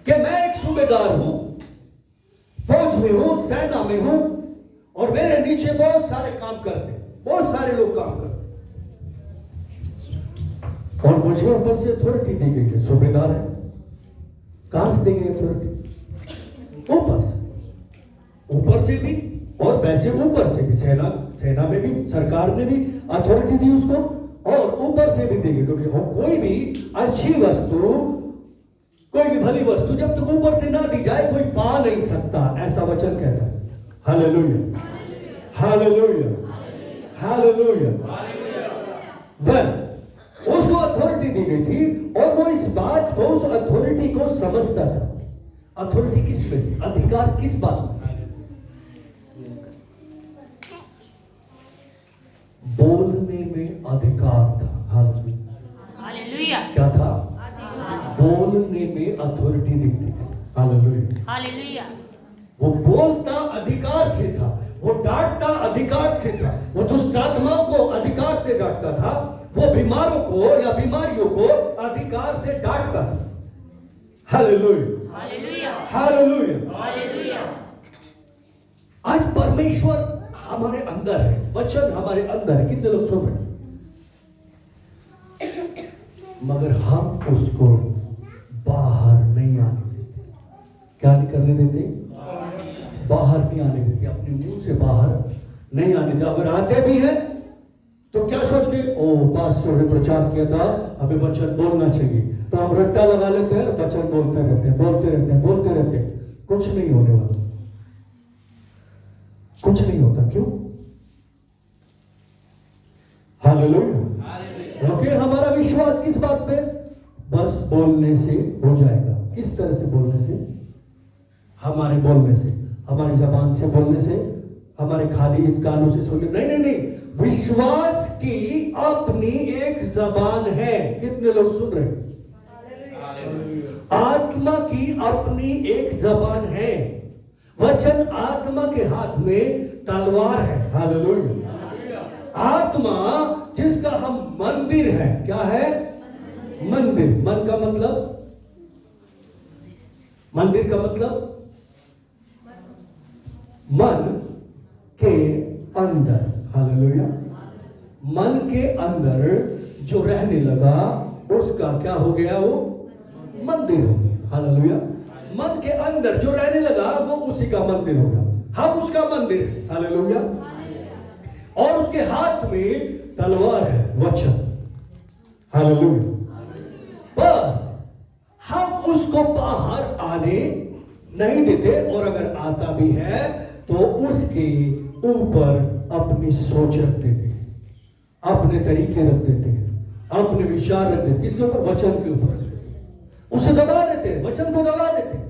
कि मैं एक सूबेदार हूं, फौज में हूं, सेना में हूं, और मेरे नीचे बहुत सारे काम करते, बहुत सारे लोग काम करते, और मुझे ऊपर से अथॉरिटी दी गई है, सूबेदार है। कहां से दी गई अथॉरिटी? ऊपर से। ऊपर से भी और वैसे ऊपर से भी, सेना में भी, सरकार ने भी अथॉरिटी दी उसको, और ऊपर से भी दी गई। क्योंकि कोई भी अच्छी वस्तु, कोई भी भली वस्तु जब तक ऊपर से ना दी जाए कोई पा नहीं सकता, ऐसा वचन कहता है। हालेलुया। हालेलुया। हालेलुया। उसको अथॉरिटी दी गई थी और वो इस बात को, उस अथॉरिटी को समझता था। अथॉरिटी किस पे? अधिकार किस बात में? बोलने में अधिकार था। हालेलुया। क्या था? बोलने में अथॉरिटी दिखती थी। हालेलुया। हालेलुया। वो बोलता अधिकार से था, वो डांटता अधिकार से था, वो दुष्ट आत्माओं को अधिकार से डांटता था, वो बीमारों को या बीमारियों को अधिकार से डांटता था। हालेलुया। हालेलुया। हालेलुया। हालेलुया। आज परमेश्वर हमारे अंदर है, वचन हमारे अंदर है। कितने लोग सुन रहे हैं? मगर हम उसको बाहर नहीं आने देते। क्या नहीं करने देते? बाहर नहीं आने देते, अपने मुंह से बाहर नहीं आने देते। अगर आते भी हैं तो क्या सोच के, ओ पास्टर ने प्रचार किया था, हमें वचन बोलना चाहिए, तो हम रट्टा लगा लेते हैं, वचन बोलते रहते हैं, बोलते रहते हैं, बोलते रहते हैं, कुछ नहीं होने वाला। कुछ नहीं होता। क्यों? हालेलुया। क्योंकि हमारा विश्वास किस बात पे? बस बोलने से हो जाएगा। किस तरह से बोलने से? हमारे बोलने से, हमारी जबान से बोलने से, हमारे खाली इन कानों से सुनने। नहीं नहीं नहीं, विश्वास की अपनी एक जबान है। कितने लोग सुन रहे हैं? आत्मा की अपनी एक जबान है। वचन आत्मा के हाथ में तलवार है। हालेलुया। आत्मा जिसका हम मंदिर है। क्या है? मंदिर। मन का मतलब, मंदिर का मतलब मन के अंदर। हालेलुया। मन के अंदर जो रहने लगा उसका क्या हो गया? वो मंदिर हो गया। हालेलुया। मन के अंदर जो रहने लगा वो उसी का मंदिर होगा। हम उसका मंदिर है। हालेलुया। और उसके हाथ में तलवार है, वचन। हालेलुया। पर हम उसको बाहर आने नहीं देते, और अगर आता भी है तो उसके ऊपर अपनी सोच रख देते हैं, अपने तरीके रख देते हैं, अपने विचार रख देते हैं। किसके ऊपर? वचन के ऊपर। उसे दबा देते हैं, वचन को दबा देते हैं,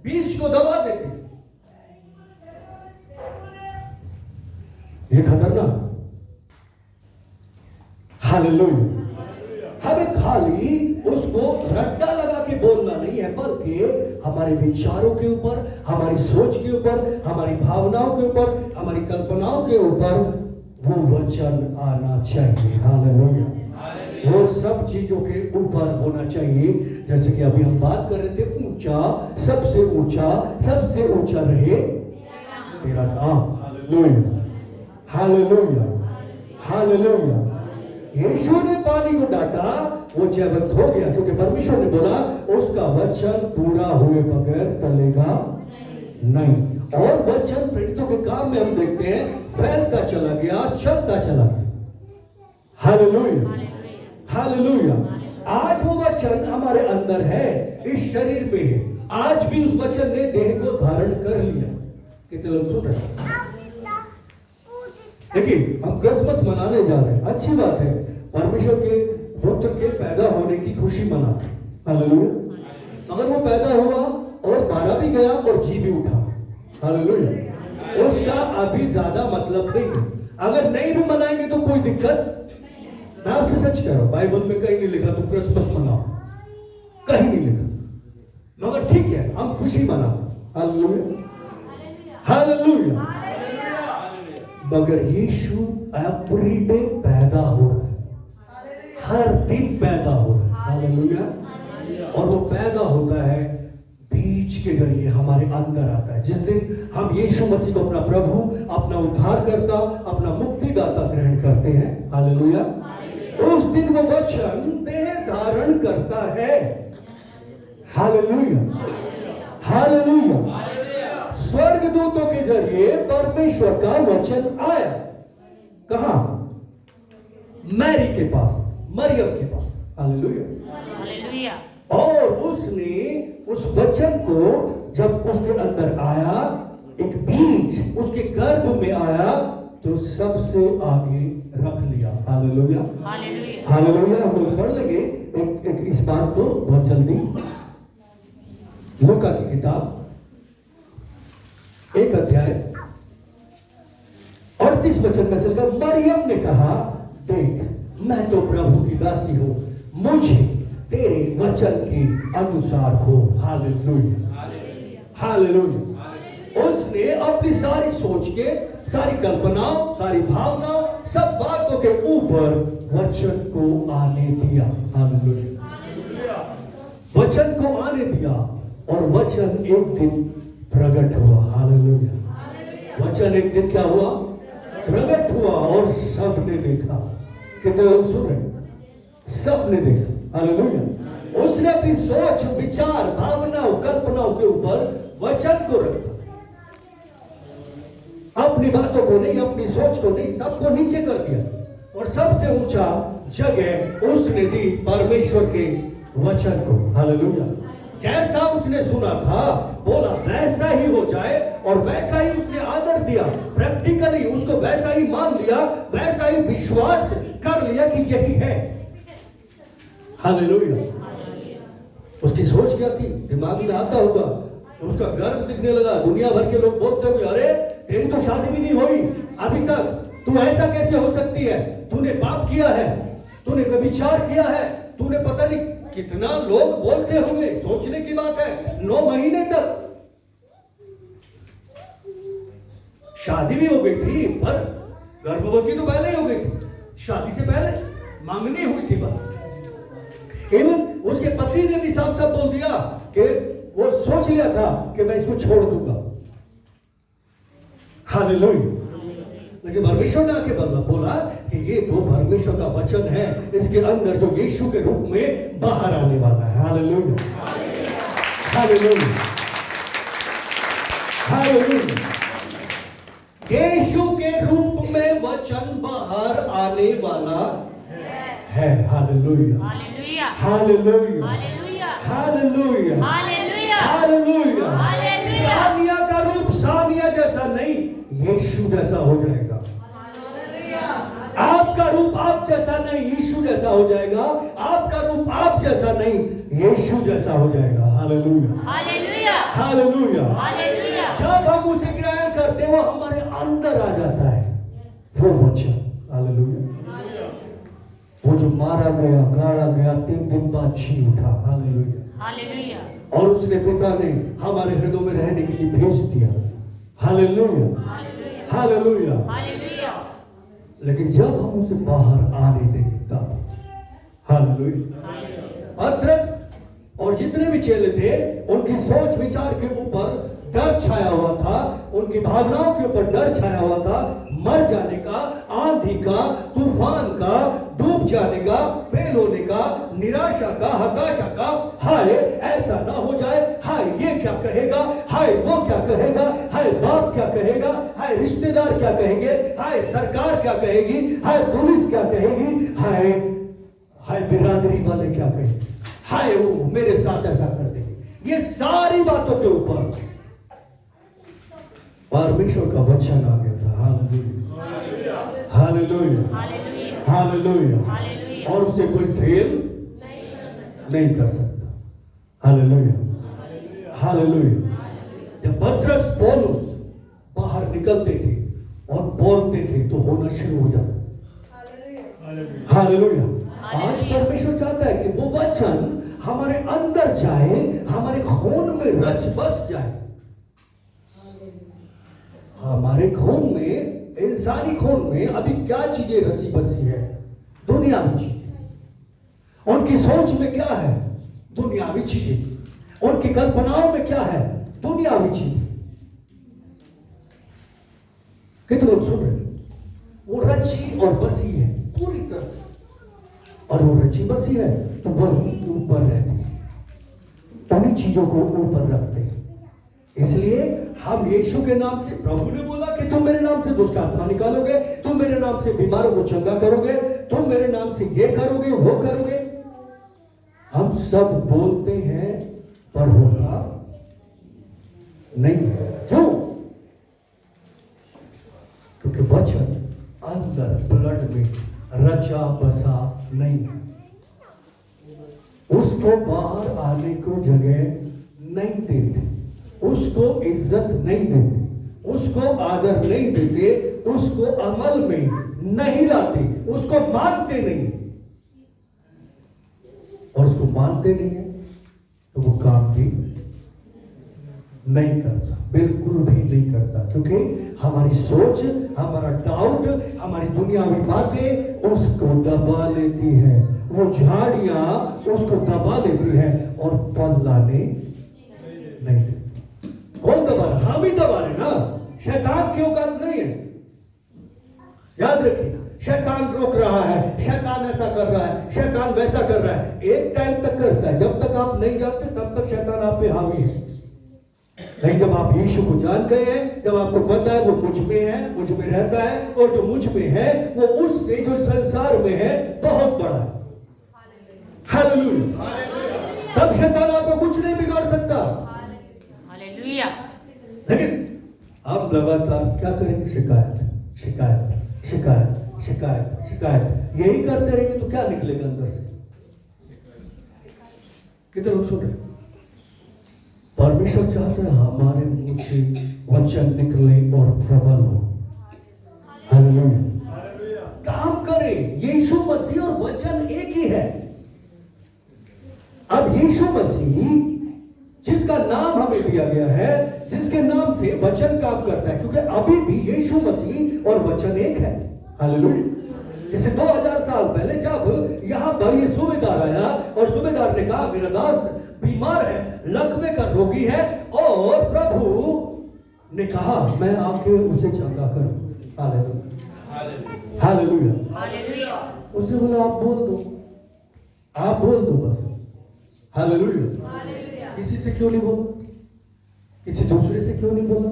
बीज को दबा देते हैं। ये खतरनाक। हालेलुया। हमें खाली उसको रट्टा लगा के बोलना नहीं है, बल्कि हमारे विचारों के ऊपर, हमारी सोच के ऊपर, हमारी भावनाओं के ऊपर, हमारी कल्पनाओं के ऊपर वो वचन आना चाहिए। हालेलुया। वो सब चीजों के ऊपर होना चाहिए। जैसे कि अभी हम बात कर रहे थे, ऊंचा, सबसे ऊंचा रहे तेरा नाम। हालेलुया। हालेलुया। हालेलुया। यीशु ने पानी को डांटा, वो जयवंत हो गया, क्योंकि परमेश्वर ने बोला उसका वचन पूरा हुए बगैर टलेगा नहीं। और वचन प्रेरितों के काम में हम देखते हैं फैलता चला गया, चलता चला गया। हालेलुया। हालेलुया। आज वो वचन हमारे अंदर है, इस शरीर में है। आज भी उस वचन ने देह को धारण कर लिया। कितने लोग सुन रहे हैं? देखिए, हम क्रिसमस मनाने जा रहे हैं, अच्छी बात है। परमेश्वर के पुत्र के पैदा होने की खुशी मनाते हैं। हालेलुया। अगर वो पैदा हुआ और मारा भी गया और जी भी उठा, हालेलुया, उसका अभी ज्यादा मतलब नहीं है। अगर नहीं भी मनाएंगे तो कोई दिक्कत। मैं आपसे सच कह रहा हूं, बाइबल में कहीं नहीं लिखा तुम क्रिसमस मनाओ, कहीं नहीं लिखा। मगर ठीक है, हम खुशी मनाओ। हालेलुया। हालेलुया। मगर यीशु एवरी डे पैदा हो रहा है, हर दिन पैदा हो रहा है। हालेलुया। और वो पैदा होता है बीज के जरिए, हमारे अंदर आता है। जिस दिन हम यीशु मसीह को अपना प्रभु, अपना उद्धारकर्ता, अपना मुक्तिदाता ग्रहण करते हैं, हालेलुया, उस दिन वो वचन देह धारण करता है। हालेलुया। हालेलुया। स्वर्गदूतों के जरिए परमेश्वर का वचन आया। कहां? मैरी के पास, मरियम के पास। हालेलुया। और उसने उस वचन को जब उसके अंदर आया, एक बीज उसके गर्भ में आया, तो सबसे आगे रख लिया। हालेलुया। हालेलुया। हम लोग पढ़ लेंगे एक इस बात को बहुत जल्दी। लूका की किताब 1 अध्याय 38 वचन में चलकर मरियम ने कहा, देख, मैं तो प्रभु की दासी हूं, मुझे तेरे वचन के अनुसार हो। हालेलुया। हालेलुया। उसने अपनी सारी सोच के, सारी कल्पनाओं, सारी भावनाओं, सब बातों के ऊपर वचन को आने दिया। हालेलुया। वचन को आने दिया और वचन एक दिन प्रकट हुआ। हालेलुया। वचन एक दिन क्या हुआ? प्रकट हुआ और सबने देखा। कितने लोग सुन रहे हैं? सबने देखा। हालेलुया। उसने अपनी सोच, विचार, भावनाओं, कल्पनाओं के ऊपर वचन को रखा। अपनी बातों को नहीं, अपनी सोच को नहीं, सबको नीचे कर दिया और सबसे ऊंचा जगह उसने दी परमेश्वर के वचन को। हालेलुया। जैसा उसने सुना था बोला वैसा ही हो जाए, और वैसा ही उसने आदर दिया, प्रैक्टिकली उसको वैसा ही मान लिया, वैसा ही विश्वास कर लिया कि यही है। हालेलुया। उसकी सोच क्या थी, दिमाग में आता होगा, उसका गर्व दिखने लगा। दुनिया भर के लोग बोलते हुए, अरे तेरी तो शादी भी नहीं हुई अभी तक, तू ऐसा कैसे हो सकती है, तूने पाप किया है, तूने व्यभिचार किया है, तूने पता नहीं कितना लोग बोलते होंगे। सोचने की बात है, 9 महीने तक शादी भी हो गई थी, पर गर्भवती तो पहले ही हो गई थी, शादी से पहले मांगनी हुई थी बात। एवं उसके पति ने भी साफ साफ बोल दिया कि वो सोच लिया था कि मैं इसको छोड़ दूंगा। हालेलुया। लेकिन परमेश्वर ने आके बोला कि ये तो परमेश्वर का वचन है, इसके अंदर जो यीशु के रूप में बाहर आने वाला है। Hallelujah, hallelujah, hallelujah. यीशु के रूप में वचन बाहर आने वाला है। Hallelujah, hallelujah, hallelujah, hallelujah, hallelujah, hallelujah, hallelujah. Hallelujah. Sania का रूप सानिया जैसा नहीं, यीशु जैसा हो जाएगा। आपका रूप आप जैसा नहीं, यीशु जैसा हो जाएगा। आपका रूप आप जैसा नहीं, यीशु जैसा हो जाएगा। Hallelujah, hallelujah, hallelujah. हालेलुया। जब हम उसे ग्रहण करते वो हमारे अंदर आ जाता है वो वचन। हालेलुया। वो जो मारा गया, गाड़ा गया, 3 दिन बाद जी उठा। हालेलुया, हालेलुया, और उसने पिता ने हमारे हृदय में रहने के लिए भेज दिया। Hallelujah, hallelujah, hallelujah. हालेलुया। लेकिन जब हम उसे बाहर आने देंगे तब, हालेलुया। पतरस और जितने भी चेले थे उनकी सोच विचार के ऊपर डर छाया हुआ था, उनकी भावनाओं के ऊपर डर छाया हुआ था, मर जाने का, आंधी का, तूफान का, डूब जाने का, फेल होने का, निराशा का, हताशा का। हाय ऐसा ना हो जाए, हाय ये क्या कहेगा, हाय वो क्या कहेगा, हाय बाप क्या कहेगा, हाय रिश्तेदार क्या कहेंगे, हाय सरकार क्या कहेगी, हाय पुलिस क्या कहेगी, हाय हाय बिरादरी वाले क्या कहेंगे, हाय वो मेरे साथ ऐसा कर देंगे। ये सारी बातों के ऊपर परमेश्वर का वचन आ गया था। Hallelujah, hallelujah, hallelujah, hallelujah. Hallelujah. और उसे कोई फेल नहीं कर सकता। Hallelujah, hallelujah. जब पतरस पौलुस बाहर निकलते थे और बोलते थे तो होना शुरू हो जाता। हालेलुया। आज परमेश्वर चाहता है कि वो वचन हमारे अंदर जाए, हमारे खून में रच बस जाए। हमारे खून में, इंसानी खून में अभी क्या चीजें रची बसी है? दुनियावी चीजें। उनकी सोच में क्या है? दुनियावी चीजें। उनकी कल्पनाओं में क्या है? दुनियावी चीजें। कितने लोग सुन रहे? वो रची और बसी है पूरी तरह से, और वो रची बसी है तो वही ऊपर रहती है, तभी चीजों को ऊपर रखते हैं। इसलिए हम यीशु के नाम से, प्रभु ने बोला कि तुम मेरे नाम से दुष्ट आत्मा निकालोगे, तुम मेरे नाम से बीमारों को चंगा करोगे, तुम मेरे नाम से ये करोगे वो करोगे। हम सब बोलते हैं पर होगा नहीं। क्यों? क्योंकि वचन अंदर ब्लड में रचा बसा नहीं है, उसको बाहर आने को जगह नहीं देते, उसको इज्जत नहीं देते, उसको आदर नहीं देते, उसको अमल में नहीं लाते, उसको मानते नहीं। और उसको मानते नहीं है तो वो काम भी नहीं करता, बिल्कुल भी नहीं करता। क्योंकि हमारी सोच, हमारा डाउट, हमारी दुनियावी बातें उसको दबा लेती है, वो झाड़ियां उसको दबा लेती है और फल लाने नहीं देती। कौन दबा रहा? हम ही दबा रहे ना। शैतान की औकात नहीं है, याद रखिए। शैतान रोक रहा है, शैतान ऐसा कर रहा है, शैतान वैसा कर रहा है। एक टाइम तक करता है, जब तक आप नहीं जानते तब तक शैतान आप पे हावी है। लेकिन जब आप यीशु को जान गए हैं, जब आपको पता है वो मुझ में है, मुझ में रहता है, और जो मुझ में है वो उससे जो संसार में है बहुत बड़ा है। हालेलुया। तब शैतान आपको कुछ नहीं बिगाड़ सकता। हालेलुया। लेकिन आप लगातार क्या करेंगे? शिकायत शिकायत शिकायत शिकायत शिकायत, यही करते रहेंगे तो क्या निकलेगा अंदर से? कितने लोग सुन रहे? परमेश्वर चाहते हैं हमारे मुंह से वचन निकले और प्रबल हो। हालेलुया। काम करें। यीशु मसीह और वचन एक ही है। अब यीशु मसीह जिसका नाम हमें दिया गया है, जिसके नाम से वचन काम करता है, क्योंकि अभी भी यीशु मसीह और वचन एक है। हालेलुया। जैसे 2000 साल पहले जब यहाँ पर ये सूबेदार आया और सूबेदार ने कहा मेरा दास बीमार है, लकवे का रोगी है, और प्रभु ने कहा मैं आके उसे चंगा करूं। Hallelujah hallelujah hallelujah. उसने बोला आप बोल दो, आप बोल दो बस। हालेलुया। हालेलुया। किसी से क्यों नहीं बोला? किसी दूसरे से क्यों नहीं बोला?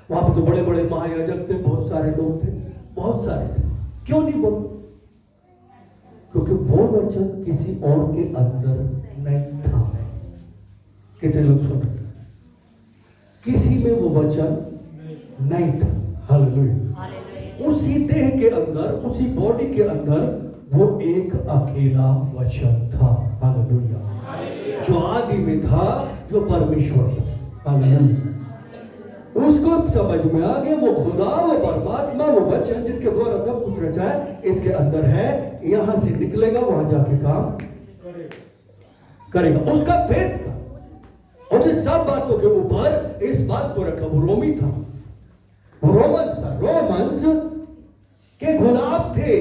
वहां पर तो बड़े बड़े महायाजक थे, बहुत सारे लोग थे, बहुत सारे थे, क्यों नहीं बोला? क्योंकि वो वचन किसी और के अंदर नहीं था। कितने लोग सुन रहे? किसी में वो वचन नहीं था। हालेलुया। उसी देह के अंदर, उसी बॉडी के अंदर वो एक अकेला वचन था। हालेलुया। जो आदि में था, जो परमेश्वर था। हालेलुया। उसको समझ में आ गया वो खुदा, वो परमात्मा, वो वचन जिसके द्वारा सब कुछ रचा है, इसके अंदर है, यहां से निकलेगा, वहां जाके काम करेगा। उसका फेथ था, और इन सब बातों के ऊपर इस बात को रखा, वो रोमी था, वो रोमन्स था। रोमन्स के गुलाम थे,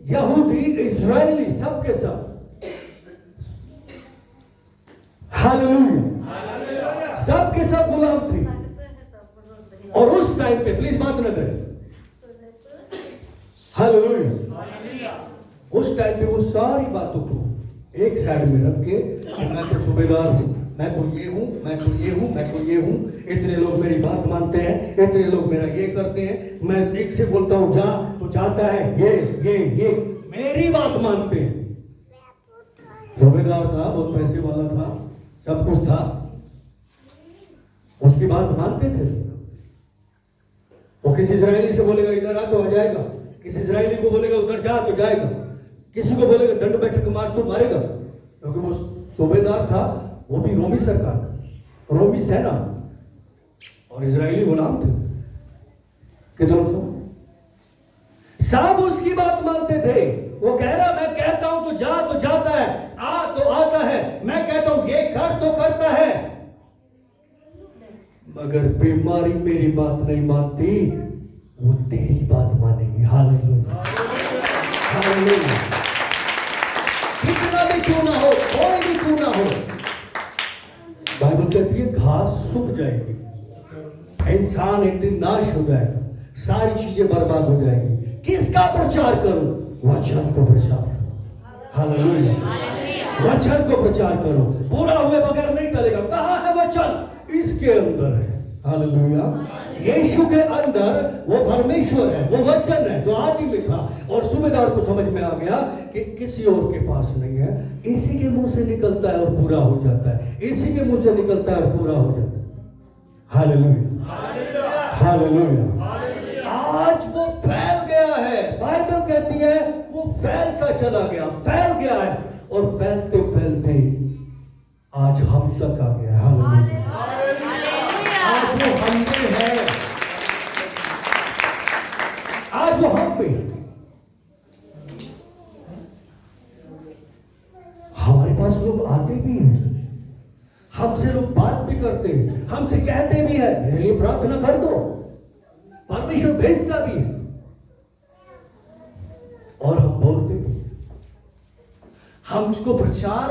यहूदी, इस्राएली, सब के सब। हालेलुया। सब के सब गुलाम थे। और उस टाइम पे प्लीज बात न करें। हालेलुया। उस टाइम पे वो सारी बातों को एक साइड में रख के, मैं तो सूबेदार हूं, मैं तो ये हूं, मैं तो ये हूं, मैं तो ये हूं, इतने लोग मेरी बात मानते हैं, इतने लोग मेरा ये करते हैं, मैं एक से बोलता हूं जा तो जाता है, ये मेरी बात मानते हैं। सूबेदार था, बहुत पैसे वाला था, सब कुछ था, उसकी बात मानते थे। वो किसी इजरायली से बोलेगा इधर आ तो आ जाएगा, किसी इजरायली को बोलेगा उधर जा तो जाएगा, किसी को बोलेगा दंड बैठक मार तो मारेगा, क्योंकि वो सूबेदार था, वो भी रोमी सरकार, रोमी सेना, और इजरायली गुलाम थे। कितने लोग सब उसकी बात मानते थे। वो कह रहा मैं कहता हूं तो जा तो जाता है, आ तो आता है, मैं कहता हूं ये कर तो करता है। मगर बीमारी मेरी बात नहीं मानती, वो तेरी बात मानेगी। Hallelujah hallelujah. कितना भी क्यों ना हो, कोई भी क्यों ना हो, बाइबल कहती है घास सूख जाएगी, इंसान एक दिन नाश हो जाएगा, सारी चीजें बर्बाद हो जाएगी। किसका प्रचार करूं? वचन को प्रचार करो। हालेलुया। वचन को प्रचार करो, पूरा हुए बगैर नहीं टलेगा। कहां है वचन? इसके अंदर है। हालेलुया। यीशु के अंदर वो परमेश्वर है, वो वचन है जो आदि में था, और सूबेदार को समझ में आ गया कि किसी और के पास नहीं है, इसी के मुंह से निकलता है और पूरा हो जाता है, इसी के मुंह से निकलता है और पूरा हो जाता है। Hallelujah hallelujah. आज वो फैल गया है, बाइबल कहती है वो फैलता चला गया, फैल गया है, और फैलते फैलते आज हम तक आ गया। हालेलुया। आज वो हम में है, आज वो हम में। हमारे पास लोग आते भी हैं, हमसे लोग बात भी करते हैं, हमसे कहते भी हैं मेरे लिए प्रार्थना कर दो, परमेश्वर भेजता भी है, और हम बोलते भी। हम उसको प्रचार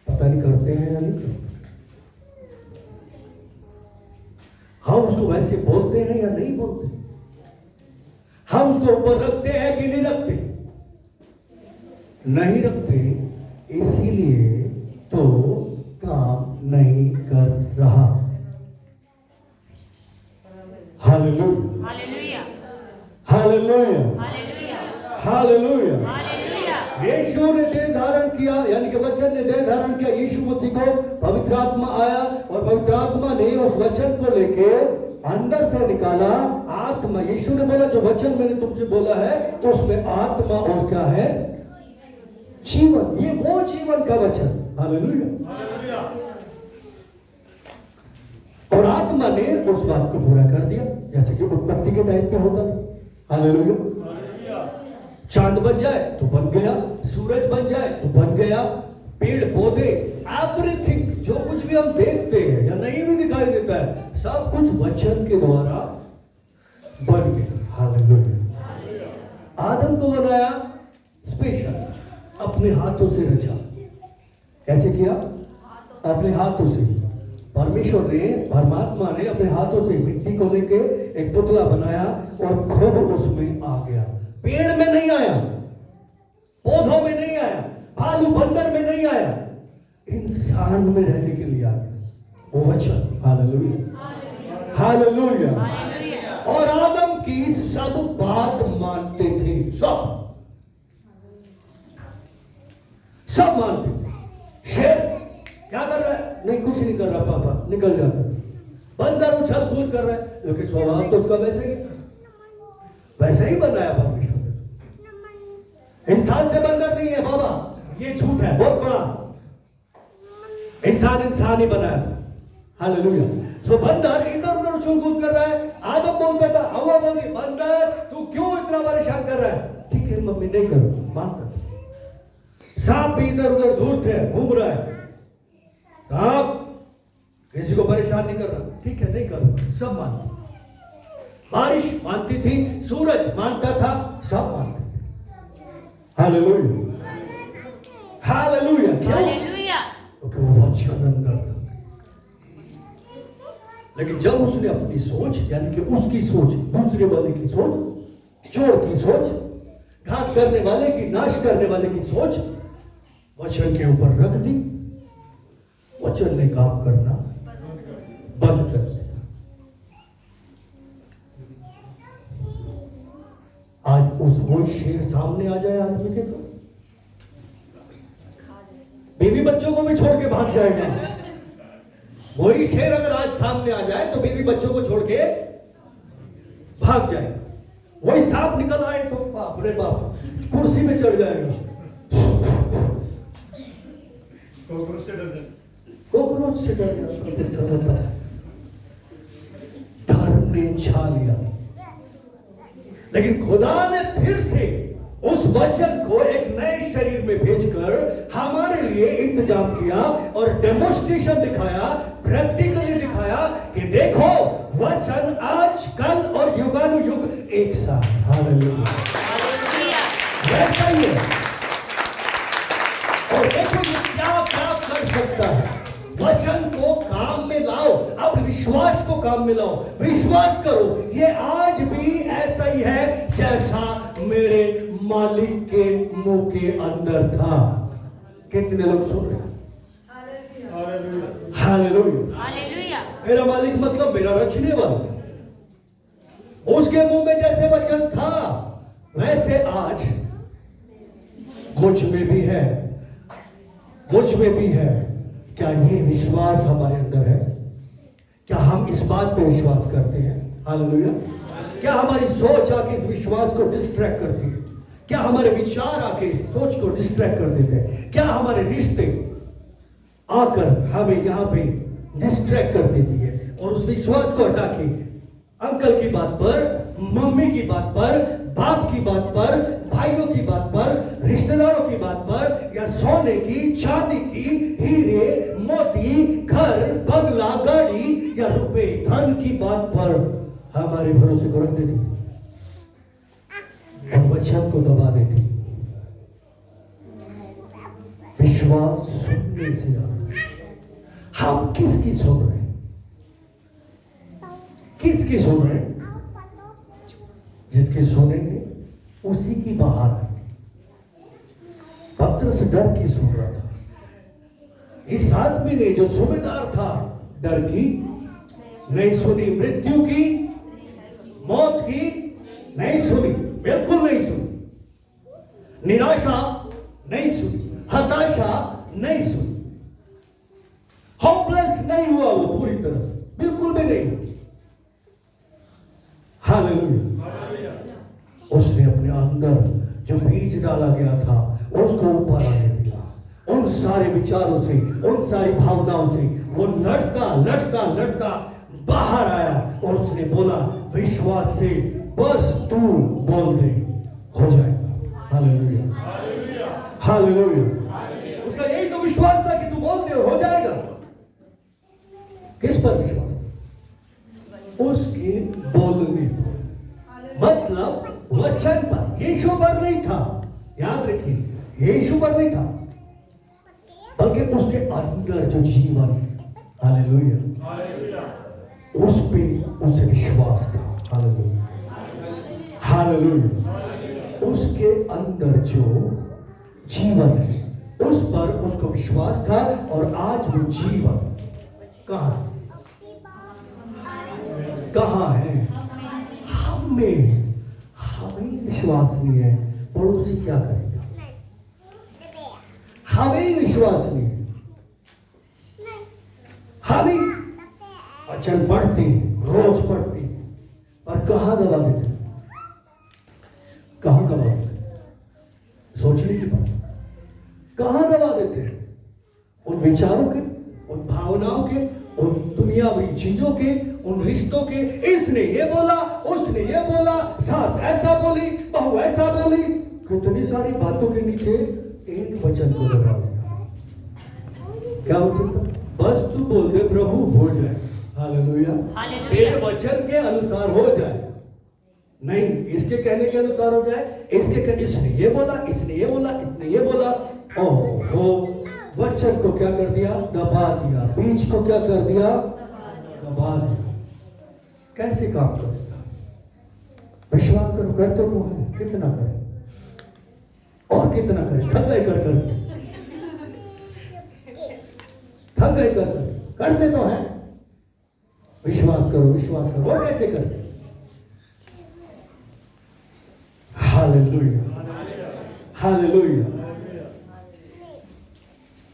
पता नहीं करते हैं या नहीं करते, हम उसको वैसे बोलते हैं या नहीं बोलते, हम उसको ऊपर रखते हैं कि नहीं रखते? नहीं रखते, इसीलिए तो काम नहीं कर रहा। Hallelujah hallelujah hallelujah hallelujah hallelujah. Hallelujah. Yeshu ने देह धारण किया, यानी कि वचन ने देह धारण किया यीशु मसीह को, पवित्र आत्मा आया और पवित्र आत्मा ने उस वचन को लेके अंदर से निकाला। आत्मा, यीशु ने बोला जो वचन मैंने तुमसे बोला है तो उसमें आत्मा और क्या है? जीवन। ये वो जीवन का वचन। हालेलुया। और आत्मा ने उस बात को पूरा कर दिया, जैसे कि उत्पत्ति के टाइम पे होता था। हालेलुया। चांद बन जाए तो बन गया, सूरज बन जाए तो बन गया, पेड़ पौधे, एवरीथिंग जो कुछ भी हम देखते हैं या नहीं भी दिखाई देता है, सब कुछ वचन के द्वारा बन गया। हालेलुया। आदम को बनाया स्पेशल, अपने हाथों से रचा। कैसे किया? अपने हाथों से। परमेश्वर ने, परमात्मा ने अपने हाथों से मिट्टी को लेके एक पुतला बनाया और खुद उसमें आ गया। पेड़ में नहीं आया, पौधों में नहीं आया, भालू बंदर में नहीं आया, इंसान में रहने के लिए आ गया वो वचन। Hallelujah, hallelujah. और आदम की सब बात मानते थे, सब मानते थे। शेर क्या कर रहा है? नहीं, कुछ नहीं कर रहा पापा, निकल जाता। बंदर उछल कूद कर रहा है, लेकिन स्वभाव तो उसका वैसे ही बनाया परमेश्वर। इंसान से बंदर नहीं है बाबा, ये झूठ है बहुत बड़ा। इंसान ही बनाया था। हालेलुया। तो बंदर इधर उधर उछल कूद कर रहा है। आदम बोलता था, हवा बोलती, बंदर तू क्यों इतना परेशान कर रहा है? ठीक है मम्मी, नहीं करो, मानता। सांप भी इधर उधर घूम रहा है, आप किसी को परेशान नहीं कर रहा, ठीक है नहीं करूंगा, सब मानते। बारिश मानती थी, सूरज मानता था, सब मानते थे। Hallelujah, hallelujah. हालेलुया। क्योंकि वो वचन अंदर था। लेकिन जब उसने अपनी सोच, यानी कि उसकी सोच, दूसरे वाले की सोच, चोर की सोच, घात करने वाले की, नाश करने वाले की सोच वचन के ऊपर रख दी, वचन ने काम करना बंद कर दिया। आज उस वही शेर सामने आ जाए आदमी के, तो बीवी बच्चों को भी छोड़ के भाग जाएगा। वही शेर अगर आज सामने आ जाए तो बीवी बच्चों को छोड़ के भाग जाएगा। वही सांप निकल आए तो बाप रे बाप, कुर्सी में चढ़ जाएगा। कोकरोच से डर जाता। डर ने छा लिया। लेकिन खुदा ने फिर से उस वचन को एक नए शरीर में भेजकर हमारे लिए इंतजाम किया और डेमोन्स्ट्रेशन दिखाया, प्रैक्टिकली दिखाया कि देखो वचन आज, कल और युगानुयुग एक साथ। हालेलुया, वैसा ही है। और देखो ये क्या कर सकता है। वचन को काम में लाओ, अब विश्वास को काम में लाओ, विश्वास करो ये आज भी ऐसा ही है जैसा मेरे मालिक के मुंह के अंदर था। कितने लोग सुन रहे हैं? Hallelujah, hallelujah. मेरा मालिक मतलब मेरा रचने वाला। उसके मुंह में जैसे वचन था वैसे आज मुझ में भी है, मुझ में भी है। क्या ये विश्वास हमारे अंदर है? क्या हम इस बात पे विश्वास करते हैं? हालेलुया। क्या हमारी सोच आके इस विश्वास को डिस्ट्रैक्ट करती है? क्या हमारे विचार आके इस सोच को डिस्ट्रैक्ट कर देते हैं? क्या हमारे रिश्ते आकर हमें यहाँ पे डिस्ट्रैक्ट कर देती है और उस विश्वास को हटा के अंकल की बात पर, मम्मी की बात पर, बाप की बात पर, भाइयों की बात पर, रिश्तेदारों की बात पर, या सोने की, चांदी की, हीरे मोती, घर बंगला, गाड़ी या रुपए धन की बात पर हमारे भरोसे को रख देती और वचन को दबा देती। विश्वास सुनने से आता है। हम किसकी सुन रहे हैं? किसकी सुन रहे हैं? जिसकी सुनेंगे उसी की बाहर आएंगे। पत्थर से डर की सुन रहा था। इस आदमी ने जो सूबेदार था डर की नहीं सुनी, मृत्यु की, मौत की नहीं सुनी, बिल्कुल नहीं सुनी, निराशा नहीं सुनी, हताशा नहीं सुनी, होपलेस नहीं हुआ वो पूरी तरह, बिल्कुल भी नहीं। हालेलुया। उसने अपने अंदर जो बीज डाला गया था उसको ऊपर आने दिया। उन सारे विचारों से, उन सारी भावनाओं से वो लड़ता लड़ता लड़ता बाहर आया और उसने बोला विश्वास से बस तू बोल दे, हो जाएगा। Hallelujah, hallelujah. उसका यही तो विश्वास था कि तू बोल दे हो जाएगा। किस पर विश्वास? उसके बोलने पर, मतलब वचन पर। यीशु पर नहीं था, याद रखिए, यीशु पर नहीं था, बल्कि उसके अंदर जो जीवन है, हालेलुया, उस पे उसे विश्वास था। Hallelujah, hallelujah. उसके अंदर जो जीवन है उस पर उसको विश्वास था, और आज वो जीवन कहाँ है? हमें विश्वास नहीं है, पड़ोसी क्या करेगा? हमें विश्वास नहीं है। हमें वचन पढ़ते, रोज पढ़ते, और कहाँ दबा देते? कहाँ दबा देते? सोचने की बात, कहाँ दबा देते हैं? उन विचारों के, उन भावनाओं के, उन दुनियावी चीजों के, उन रिश्तों के। इसने ये बोला, उसने ये बोला, सास ऐसा बोली, बहू ऐसा बोली, कितनी सारी बातों के नीचे एक वचन को दबा दिया। क्या वचन था? बस तू बोल दे प्रभु हो जाए। हालेलुया, तेरे वचन के अनुसार हो जाए, नहीं इसके कहने के अनुसार हो जाए, इसके कहने, इसने ये बोला, इसने ये बोला, इसने ये बोला। ओहो, वचन को क्या कर दिया? दबा दिया। बीज को क्या कर दिया? दबा दिया। कैसे काम करेगा? विश्वास करो, करते हो है, कितना करे और कितना करे? थक गए कर थक गए कर करते तो हैं। विश्वास करो, विश्वास करो। वो कैसे करते? Hallelujah, hallelujah.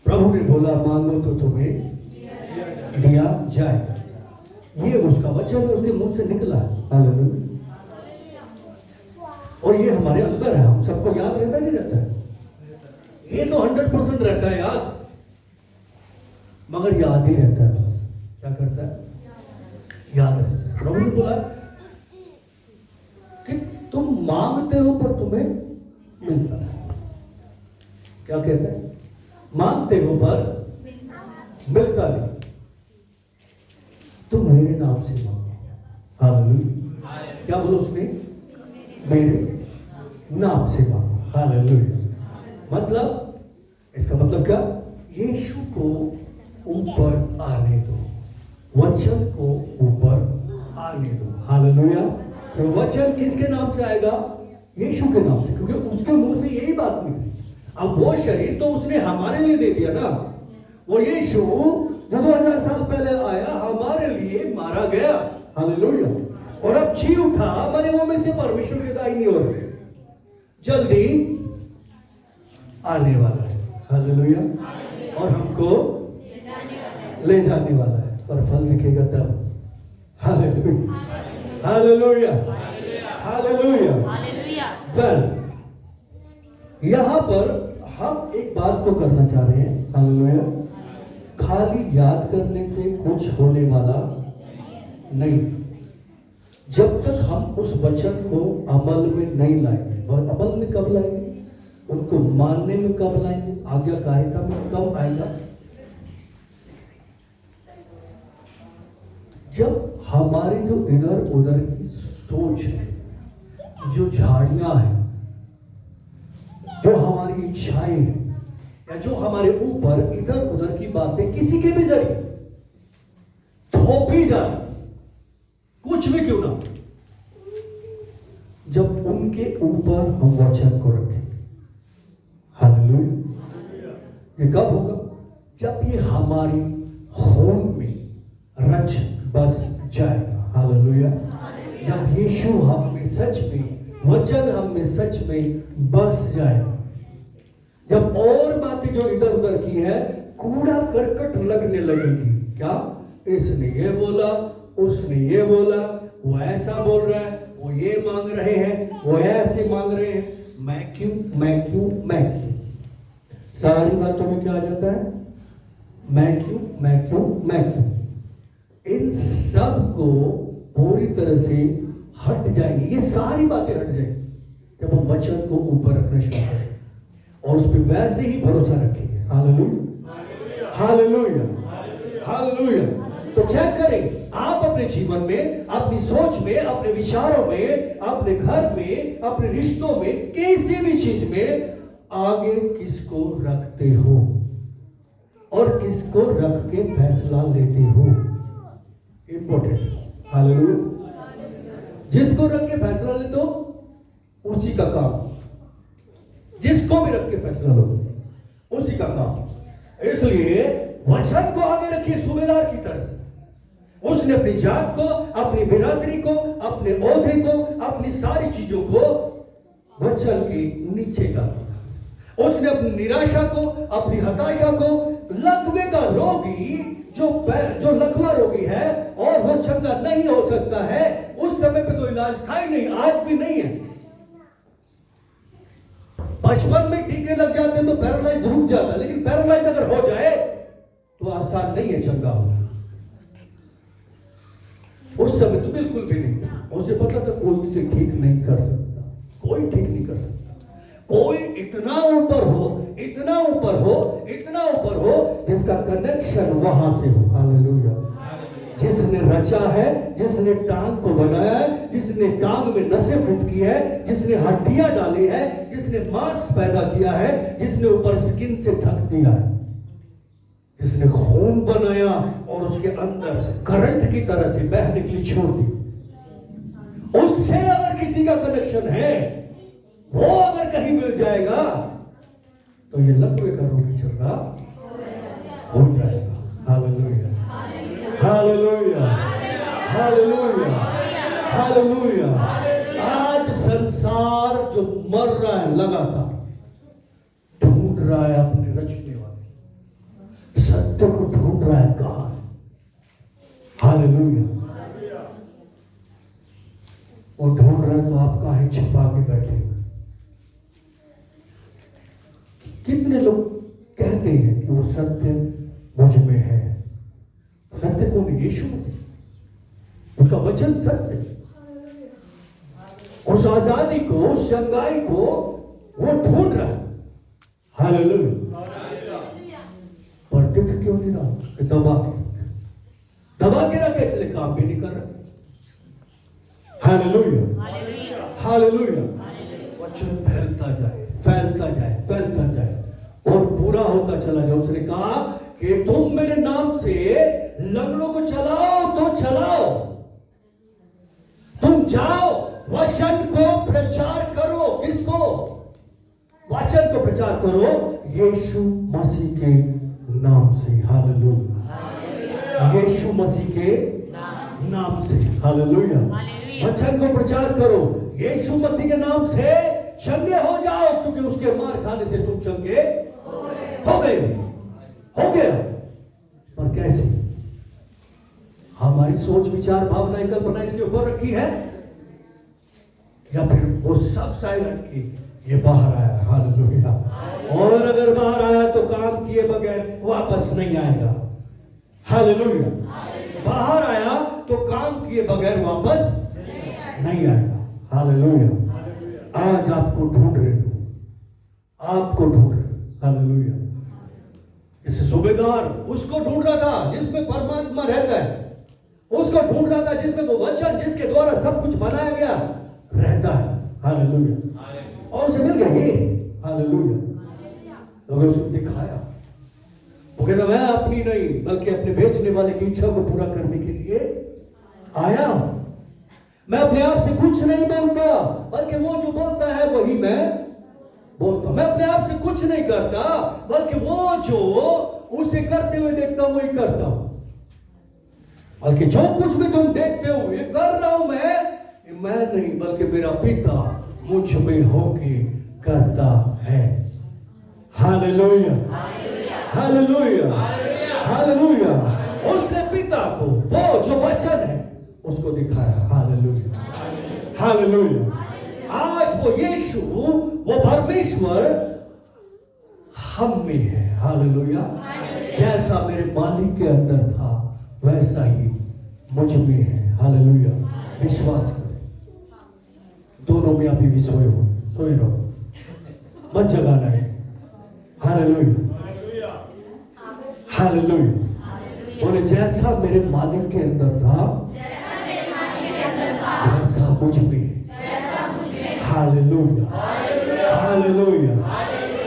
प्रभु ने बोला मांगो तो तुम्हें दिया जाए। ये उसका वचन उसके मुंह से निकला। हालेलुया। और ये हमारे अंदर है, हम सबको याद रहता नहीं रहता है? ये तो 100% रहता है याद, मगर याद ही रहता है। क्या करता है? याद रहता है। प्रभु ने बोला कि तुम मांगते हो पर तुम्हें मिलता है। क्या कहता है? मांगते हो पर मिलता नहीं, तो मेरे नाम से मांगो। हालेलुया। क्या बोलो उसने? मेरे नाम से मांगो। हालेलुया। मतलब, इसका मतलब क्या? यीशु को ऊपर आने दो, वचन को ऊपर आने दो। हालेलुया। तो वचन किसके नाम से आएगा? यीशु के नाम से, क्योंकि उसके मुंह से यही बात निकली। अब वो शरीर तो उसने हमारे लिए दे दिया ना। वो यीशु जो 2000 साल पहले आया, हमारे लिए मारा गया। हालेलुया। और अब जी उठा, मरे हुओं में से परमेश्वर के दाहिनी ओर जल्दी आने वाला है। हालेलुया। और हमको ले जाने वाला है, पर फल दिखेगा तब। Hallelujah, hallelujah, hallelujah. वेल, यहां पर हम एक बात को करना चाह रहे हैं। हालेलुया। खाली याद करने से कुछ होने वाला नहीं, जब तक हम उस वचन को अमल में नहीं लाएंगे। और अमल में कब लाएंगे? उनको मानने में कब लाएंगे? आज्ञाकारिता में कब आएगा? जब हमारी जो इधर उधर की सोच है, जो झाड़ियां हैं, जो हमारी इच्छाएं हैं, या जो हमारे ऊपर इधर उधर की बातें किसी के भी जरिए थोपी जाए, कुछ भी क्यों ना, जब उनके ऊपर हम वचन को रखें। हालेलुया। ये कब होगा? जब ये हमारी होम में रच बस जाएगा। हालेलुया। जब यीशु हम में सच में, वचन हम में सच में बस जाएगा, जब और बातें जो इधर उधर की है, कूड़ा करकट लगने लगेगी। क्या? इसने ये बोला, उसने ये बोला, वो ऐसा बोल रहा है, वो ये मांग रहे हैं, वो ऐसे मांग रहे हैं। मैं क्यों, मैं क्यों, मैं क्यों? सारी बातों में क्या आ जाता है? मैं क्यों, मैं क्यों, मैं क्यों? इन सब को पूरी तरह से हट जाएंगी, ये सारी बातें हट जाएंगी जब हम वचन को ऊपर रखना शुरू करें और उस पर वैसे ही भरोसा रखेंगे। Hallelujah, hallelujah, hallelujah. तो चेक करें आप अपने जीवन में, अपनी सोच में, अपने विचारों में, अपने घर में, अपने रिश्तों में, किसी भी चीज में आगे किसको रखते हो और किसको रख के फैसला लेते हो। इंपॉर्टेंट। हालेलुया। जिसको रख के फैसला लेते हो उसी का काम, जिसको भी रख के फैसला लो उसी का काम। इसलिए वचन को आगे रखिए सूबेदार की तरह से। उसने अपनी जात को, अपनी बिरादरी को, अपने ओहदे को, अपनी सारी चीजों को वचन के नीचे कर दिया। उसने अपनी निराशा को, अपनी हताशा को, लकवे का रोगी जो लकवा रोगी है और वो चंगा नहीं हो सकता है, उस समय पे तो इलाज था ही नहीं, आज भी नहीं है। बचपन में टीके लग जाते हैं तो पैरालाइज रुक जाता, लेकिन पैरालाइज अगर हो जाए तो आसान नहीं है चंगा होना। उस समय तो बिल्कुल भी नहीं। उसे पता था कोई उसे ठीक नहीं कर सकता, कोई ठीक नहीं कर सकता। कोई इतना ऊपर हो, इतना ऊपर हो, इतना ऊपर हो जिसका कनेक्शन वहां से हो। हालेलुया। जिसने रचा है, जिसने टांग को बनाया है, जिसने टांग में नसें फिट की है, जिसने हड्डियां डाली है, जिसने मांस पैदा किया है, जिसने ऊपर स्किन से ढक दिया है, जिसने खून बनाया और उसके अंदर करंट की तरह से बह निकली छोड़ दी, उससे अगर किसी का कनेक्शन है, वो अगर कहीं मिल जाएगा तो ये लकवे का रोगी चल रहा हो जाएगा। Hallelujah, hallelujah, hallelujah, hallelujah. आज संसार जो मर रहा है लगातार, ढूंढ रहा है अपने रचने वाले, सत्य को ढूंढ रहा है कहां। हालेलुया। वो ढूंढ रहा है तो आप काहे छिपा के बैठे? कितने लोग कहते हैं कि वो सत्य मुझ में है। सत्य कौन है? यीशु मसीह। उनका वचन सत्य। उस आजादी को, उस चंगाई को वो ढूंढ रहा है। हालेलुया। पर दिख क्यों नहीं रहा? दबा के रखे, इसलिए काम भी नहीं कर रहा। Hallelujah, hallelujah. वचन फैलता जाए, फैलता जाए, फैलता जाए और पूरा होता चला जाए। उसने कहा कि तुम मेरे नाम से लंगड़ों को चलाओ तो चलाओ, तुम जाओ वचन को प्रचार करो। किसको? वचन को प्रचार करो यीशु मसीह के नाम से। हालेलुया। यीशु मसीह के नाम से। हालेलुया। वचन को प्रचार करो यीशु मसीह के नाम से, चंगे हो जाओ, क्योंकि उसके मार खाने से तुम चंगे हो गए, हो गया। पर कैसे? हमारी सोच, विचार, भावनाएं, कल्पना इसके ऊपर रखी है, या फिर वो सब साइड हट के ये बाहर आया। हालेलुया। और अगर बाहर आया तो काम किए बगैर वापस नहीं आएगा। हालेलुया। बाहर आया तो काम किए बगैर वापस नहीं आएगा। हालेलुया। आज आपको ढूंढ रहे हो, आपको ढूंढ रहे हो। हालेलुया। जैसे सूबेदार उसको ढूंढ रहा था जिसमें परमात्मा रहता है, उसको ढूंढ रहा था जिसमें वो वचन, जिसके द्वारा सब कुछ बनाया गया, रहता है। हालेलुया। और उसे मिल गया ये। हालेलुया। तो उसको दिखाया, वो कहता मैं अपनी नहीं बल्कि अपने भेजने वाले की इच्छा को पूरा करने के लिए आया। मैं अपने आप से कुछ नहीं बोलता, बल्कि वो जो बोलता है वही मैं बोलता हूं। मैं अपने आप से कुछ नहीं करता, बल्कि वो जो उसे करते हुए देखता हूं वही करता हूं। बल्कि जो कुछ भी तुम देखते हो ये कर रहा हूं मैं नहीं बल्कि मेरा पिता मुझ में होके करता है। Hallelujah, hallelujah, hallelujah. उसने पिता को वो जो वचन है उसको दिखाया। Hallelujah, hallelujah. आज वो यीशु, वो परमेश्वर हम में है। हालेलुया। जैसा मेरे मालिक के अंदर था वैसा ही मुझ में है। हालेलुया। विश्वास करें। दोनों में अभी भी सोए रहो, मत जगाना है। Hallelujah, hallelujah. बोले जैसा मेरे मालिक के अंदर था वैसा मुझ में है। Hallelujah, hallelujah.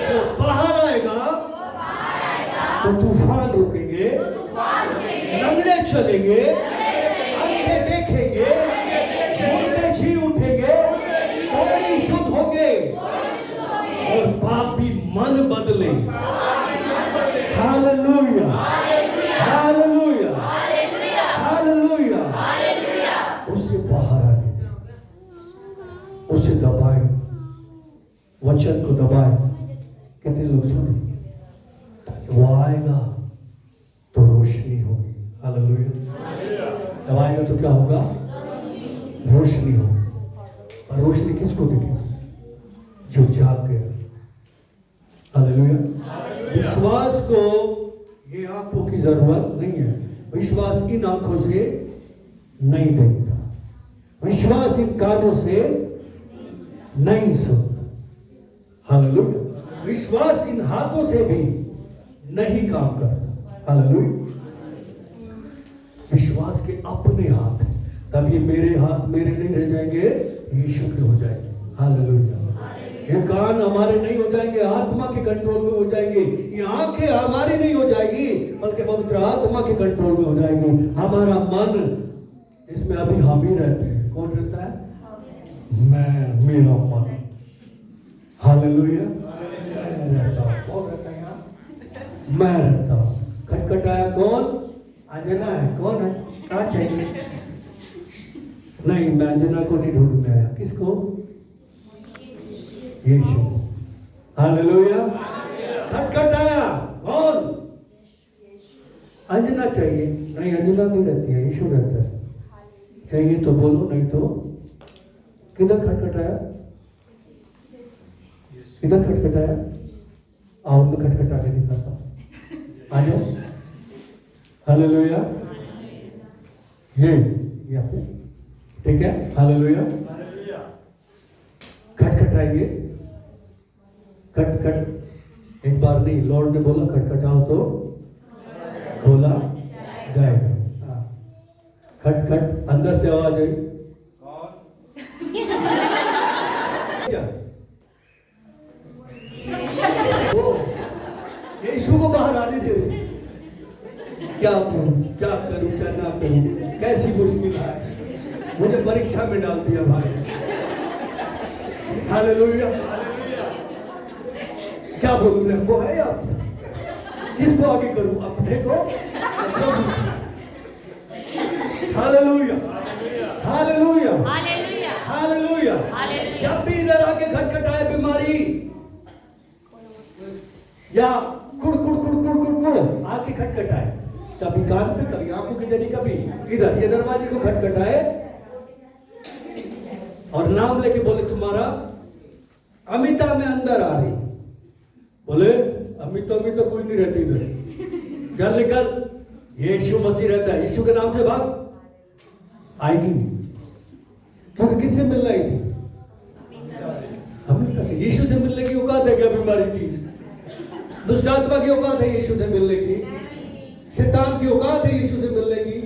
तो बाहर आएगा तो तूफान रुकेंगे, लंगड़े चलेंगे, अंधे देखेंगे, मुर्दे जी उठेंगे, कोड़ी शुद्ध होंगे और पापी मन बदले। Hallelujah, hallelujah, hallelujah. उसे बाहर आने, उसे दबाए, वचन को दबाए। कितने लोग सुने? वो आएगा तो रोशनी होगी। हालेलुया। दबाएगा तो क्या होगा? रोशनी होगी। और रोशनी किसको दिखेगी? जो जाग गया। हालेलुया। विश्वास को ये आंखों की जरूरत नहीं है। विश्वास इन आंखों से नहीं देखता, विश्वास इन कानों से नहीं सुनता। हालेलुया। विश्वास इन हाथों से भी नहीं काम करता। हालेलुया। विश्वास के अपने हाथ, तब ये मेरे हाथ मेरे नहीं रह जाएंगे, यीशु के हो जाएंगे। हालेलुया। ये कान हमारे नहीं हो जाएंगे, आत्मा के कंट्रोल में हो जाएंगे। ये आंखें हमारी नहीं हो जाएगी, बल्कि पवित्र आत्मा के कंट्रोल में हो जाएंगी। हमारा मन, इसमें अभी हम ही रहते हैं। कौन रहता है? मैं, मेरा मन। हालेलुया। मैं रहता हूँ। कौन रहता है यहाँ? मैं रहता हूँ। खटखटाया कौन? अंजना है। कौन है? क्या चाहिए? नहीं, मैं अंजना को नहीं ढूंढने आया। किसको? यीशु। हालेलुया। खटखटाया कौन? अंजना चाहिए। नहीं, अंजना नहीं रहती है, यीशु रहता है। चाहिए तो बोलो, नहीं तो किधर खटखटाया? किधर खटखटाया? आओ मैं खटखटा के दिखाता हूं। आ जाओ। हालेलुया। ये यहाँ पे, ठीक है। हालेलुया। खटखटाइए। खटखट एक बार नहीं, लॉर्ड ने बोला खटखटाओ तो खोला जाएगा। खटखट, अंदर से आवाज आई। यीशु को बाहर आने दे। क्या करूं, क्या करूं, क्या ना करूं, कैसी मुश्किल है। मुझे परीक्षा में डाल दिया भाई। हालेलुया। क्या बोलूं मैं? वो है आप, किसको आगे करूं? अब देखो। Hallelujah, hallelujah, hallelujah. जब भी इधर आके खटखटाए बीमारी या कुड़ कुड़ कुड़ कुड़ कुड़ कुड़ आके खटखटाए, कभी कान पे, कभी आंखों के जरिए, कभी इधर ये दरवाजे को खटखटाए और नाम लेके बोले तुम्हारा अमिता में अंदर आ रही। बोले अमिता कोई नहीं रहती इधर, चल निकल। यीशु मसीह रहता है, यीशु के नाम से भाग। आएगी क्योंकि किससे मिल रही थी? अमिता से। यीशु से मिलने की औकात है क्या बीमारी की? दुष्ट आत्मा की औकात है यीशु से मिलने की? शैतान की औकात है यीशु से मिलने की?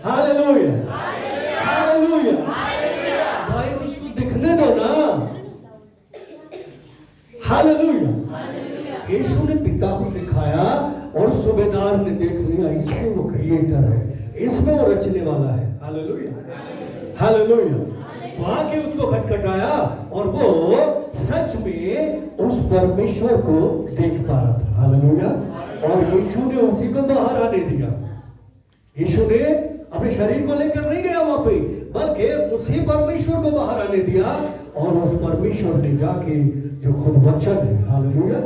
Hallelujah, hallelujah. भाई उसको दिखने दो ना। हालेलुया। यीशु ने पिता को दिखाया और सूबेदार ने देख लिया, इसमें वो क्रिएटर है, इसमें वो रचने वाला है। Hallelujah, hallelujah. वहां के उसको खटखटाया और वो सच में उस परमेश्वर को देख पा रहा था। हालेलुया। और यीशु ने उसी को बाहर आने दिया। यीशु ने अपने शरीर को लेकर नहीं गया वहां पे, बल्कि उसी परमेश्वर को बाहर आने दिया और उस परमेश्वर ने जाके जो खुद वचन है, हालेलुया,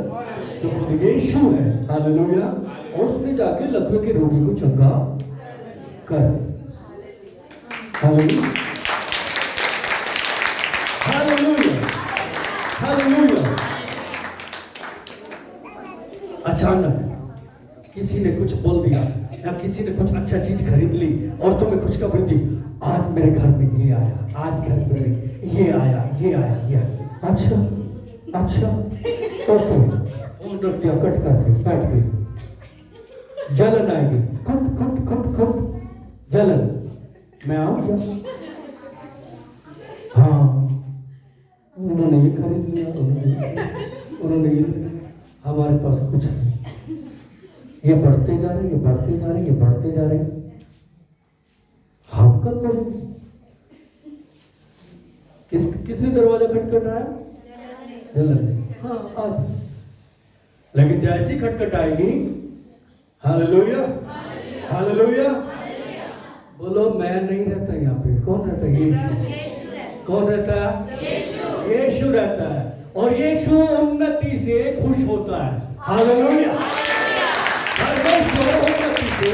जो खुद यीशु है, हालेलुया, और उसने जाके लकवे के रोगी को चंगा कर। Hallelujah, hallelujah, hallelujah. अचानक किसी ने कुछ बोल दिया या किसी ने कुछ अच्छा चीज खरीद ली और तुम्हें खुशखबरी दी, आज मेरे घर में ये आया, आज घर में ये आया, ये आया, ये आया। अच्छा अच्छा, तो फोन रख दिया, कट करके बैठ गई। जलन आएगी, खट खट खट खट जलन, मैं आऊं क्या? हाँ, उन्होंने ये खरीद लिया, उन्होंने ये, हमारे पास कुछ नहीं। ये बढ़ते जा रहे, ये बढ़ते जा रहे, ये बढ़ते जा रहे, हम कब बढ़ेंगे? किसने दरवाजा खटखटाया? जलन। हाँ, आज लेकिन जैसी खटखटाएगी, हालेलुया, हालेलुया, बोलो मैं नहीं रहता यहाँ पे। कौन रहता है? यीशु। कौन रहता है? यीशु रहता है, और यीशु उन्नति से खुश होता है। हालेलुया, परमेश्वर उन्नति से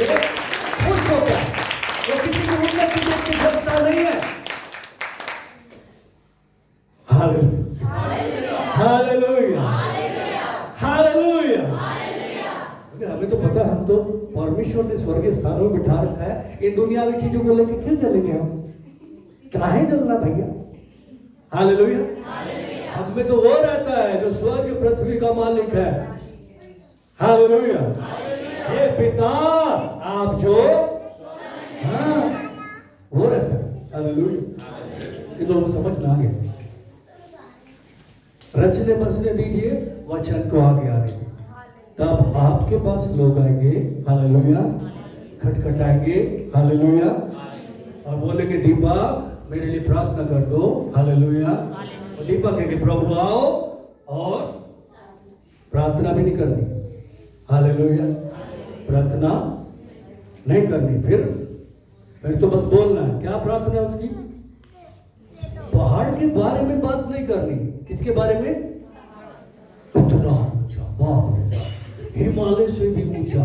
खुश होता है, वो किसी की उन्नति देख के जलता नहीं है। Hallelujah, hallelujah, hallelujah. हमें तो पता, हम तो परमेश्वर ने स्वर्गीय स्थानों में बिठा रखा है, इन दुनियावी चीजों को लेकर क्यों जलेंगे हम? काहे जलना भैया? हालेलुया। हम में तो वो रहता है जो स्वर्ग पृथ्वी का मालिक है। हालेलुया। हे पिता आप जो, हाँ, वो रहता है। हालेलुया। ये तो हमको समझ में आ गया। रचने बसने दीजिए, वचन को आगे आने, तब आपके पास लोग आएंगे, हालेलुया, खटखटाएंगे, हालेलुया, और बोलेंगे दीपा मेरे लिए प्रार्थना कर दो, हालेलुया। और दीपा कहेंगे प्रभु आओ, और प्रार्थना भी नहीं करनी, हालेलुया, प्रार्थना नहीं करनी। फिर तो बस बोलना है। क्या प्रार्थना है उसकी? पहाड़ के बारे में बात नहीं करनी। किसके बारे में? इतना ऊंचा, बाप रे, हिमालय से भी ऊंचा,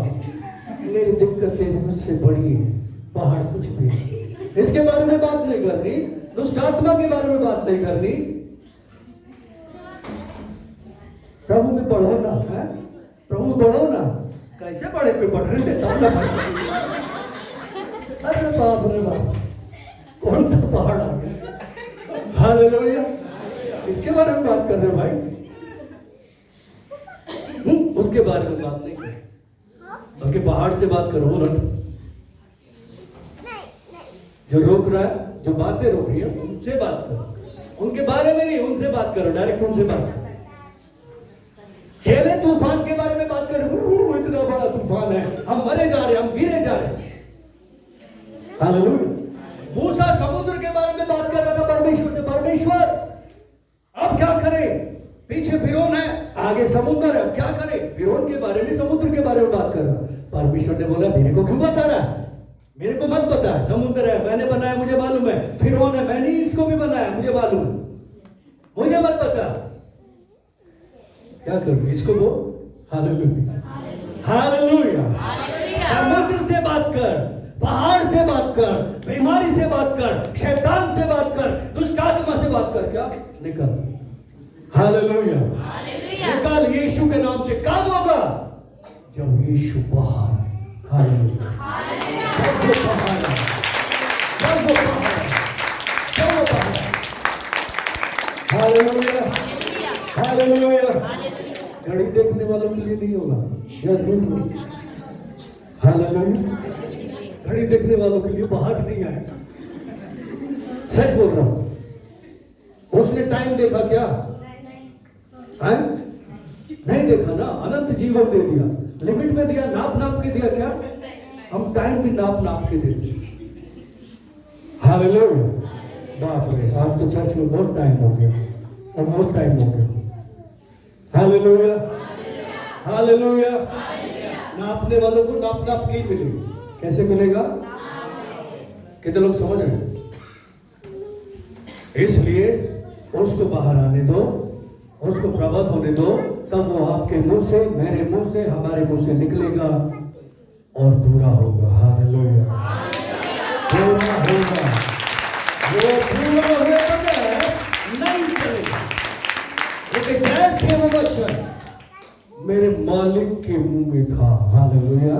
मेरी दिक्कतें मुझसे बड़ी है, पहाड़ कुछ भी, इसके बारे में बात नहीं करनी। दुष्ट आत्मा के बारे में बात नहीं करनी। प्रभु में बढ़ो ना, है प्रभु बढ़ो ना। कैसे बड़े पे बढ़ रहे थे तब ना। अरे बाप रे बाप, कौन सा पहाड़ आ गया? हालेलुया, इसके बारे में बात कर रहे भाई, उसके बारे में बात नहीं करो, बल्कि पहाड़ से बात करो। बोलो, जो रोक रहा है, जो बातें रोक रही है, उनसे बात करो, उनके बारे में नहीं, उनसे बात करो, डायरेक्ट उनसे बात करो। छेले तूफान के बारे में बात करो, इतना बड़ा तूफान है, हम मरे जा रहे, हम गिरे जा रहे। हालेलुया। मूसा समुद्र के बारे में बात कर रहा था परमेश्वर से, परमेश्वर अब क्या करें? पीछे फिरौन है, आगे समुद्र है, अब क्या करें? फिरौन के बारे में, समुद्र के बारे में बात कर रहा। परमेश्वर ने बोला मेरे को क्यों बता रहा है? मेरे को मत बता। समुद्र है, मैंने बनाया, मुझे मालूम है। फिरौन है, मैंने इसको भी बनाया, मुझे मालूम है, मुझे मत बता। क्या करूं? इसको बोल, हालेलुया, हालेलुया। समुद्र से बात कर, पहाड़ से बात कर, बीमारी से बात कर, शैतान से बात कर, दुष्ट आत्मा से बात कर। क्या? निकल। हालेलुया, निकल यीशु के नाम से। कब होगा? जब यीशु बाहर। हालेलुया, जब वो बाहर, जब वो बाहर, जब वो बाहर। Hallelujah, hallelujah. घड़ी देखने वालों के लिए नहीं होगा, हालेलुया। घड़ी देखने वालों के लिए बाहर नहीं आएगा। सच बोल रहा हूं। उसने टाइम देखा क्या? है? नहीं देखा ना। अनंत जीवन दे दिया, लिमिट में दिया, नाप नाप के दिया। क्या? हम टाइम भी नाप नाप के देते। हालेलुया। बाप रे, आज तो चर्च में बहुत टाइम हो गया, और बहुत टाइम हो गया। Hallelujah, hallelujah. नापने वालों को नाप नाप के मिले। कैसे मिलेगा? कितने लोग समझ रहे हैं? इसलिए उसको बाहर आने दो, उसको प्रबल होने दो, तब वो आपके मुंह से, मेरे मुंह से, हमारे मुंह से निकलेगा और पूरा होगा। हालेलुया, पूरा होगा। वो पूरा हुए बगैर नहीं चलेगा, क्योंकि जैसे वो वचन मेरे मालिक के मुंह में था। हालेलुया।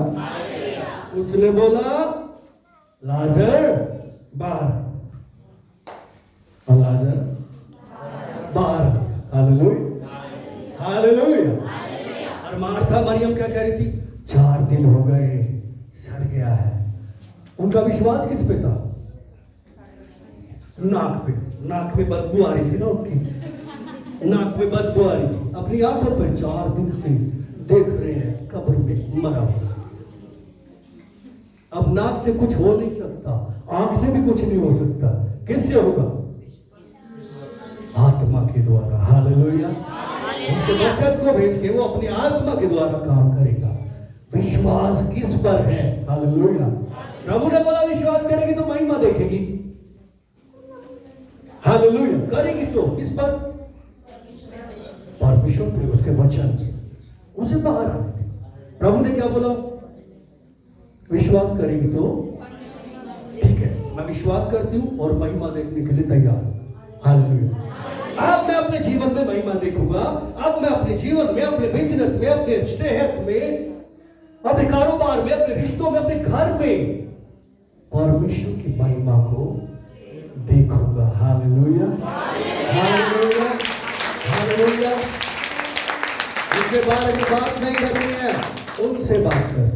उसने बोला लाजर बाहर, लाजर बाहर। Hallelujah, hallelujah. और मार्था मरियम क्या कह रही थी? 4 दिन हो गए, सड़ गया है। उनका विश्वास किस पे था? नाक पे। नाक में बदबू आ रही थी ना उनकी, नाक में बदबू आ रही थी। अपनी आंखों पर 4 दिन से देख रहे हैं कब्र में मरा हुआ। अब नाक से कुछ हो नहीं सकता, आंख से भी कुछ नहीं हो सकता। किससे होगा? आत्मा के द्वारा। हालेलुया। उसके वचन को भेज के वो अपनी आत्मा के द्वारा काम करेगा। विश्वास किस पर है? हालेलुया। प्रभु ने बोला विश्वास करेगी तो महिमा देखेगी। हालेलुया। करेगी तो किस पर? परमेश्वर पे, उसके वचन से। उसे बाहर आने दे। प्रभु ने क्या बोला? विश्वास करेगी तो ठीक है, मैं विश्वास करती हूं और महिमा देखने के लिए तैयार हूं। हालेलुया। अब मैं अपने जीवन में महिमा देखूंगा। अब मैं अपने जीवन में, अपने बिजनेस में, अपने सेहत में, अपने कारोबार में, अपने रिश्तों में, अपने घर में परमेश्वर की महिमा को देखूंगा। Hallelujah, hallelujah, hallelujah. उनके बारे में बात नहीं करनी है, उनसे बात कर।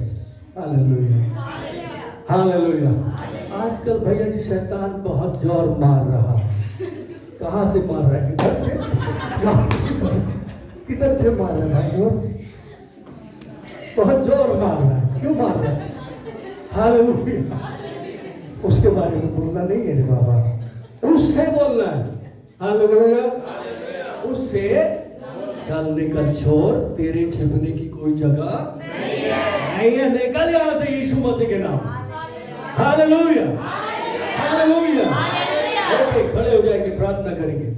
Hallelujah, hallelujah. आजकल भैया जी शैतान बहुत जोर मार रहा है। कहां से मार रहा है? किधर से? किधर से मार रहा है भाई? बहुत जोर मार रहा है। क्यों मार रहा है? हालेलुया। उसके बारे में बोलना नहीं है रे बाबा, उससे बोलना है। हालेलुया। उससे चल निकल, छोड़, तेरे छिपने की कोई जगह नहीं है। निकल यहां से यीशु मसीह के नाम। Hallelujah, hallelujah. ओके, खड़े हो जाएंगे, प्रार्थना करेंगे।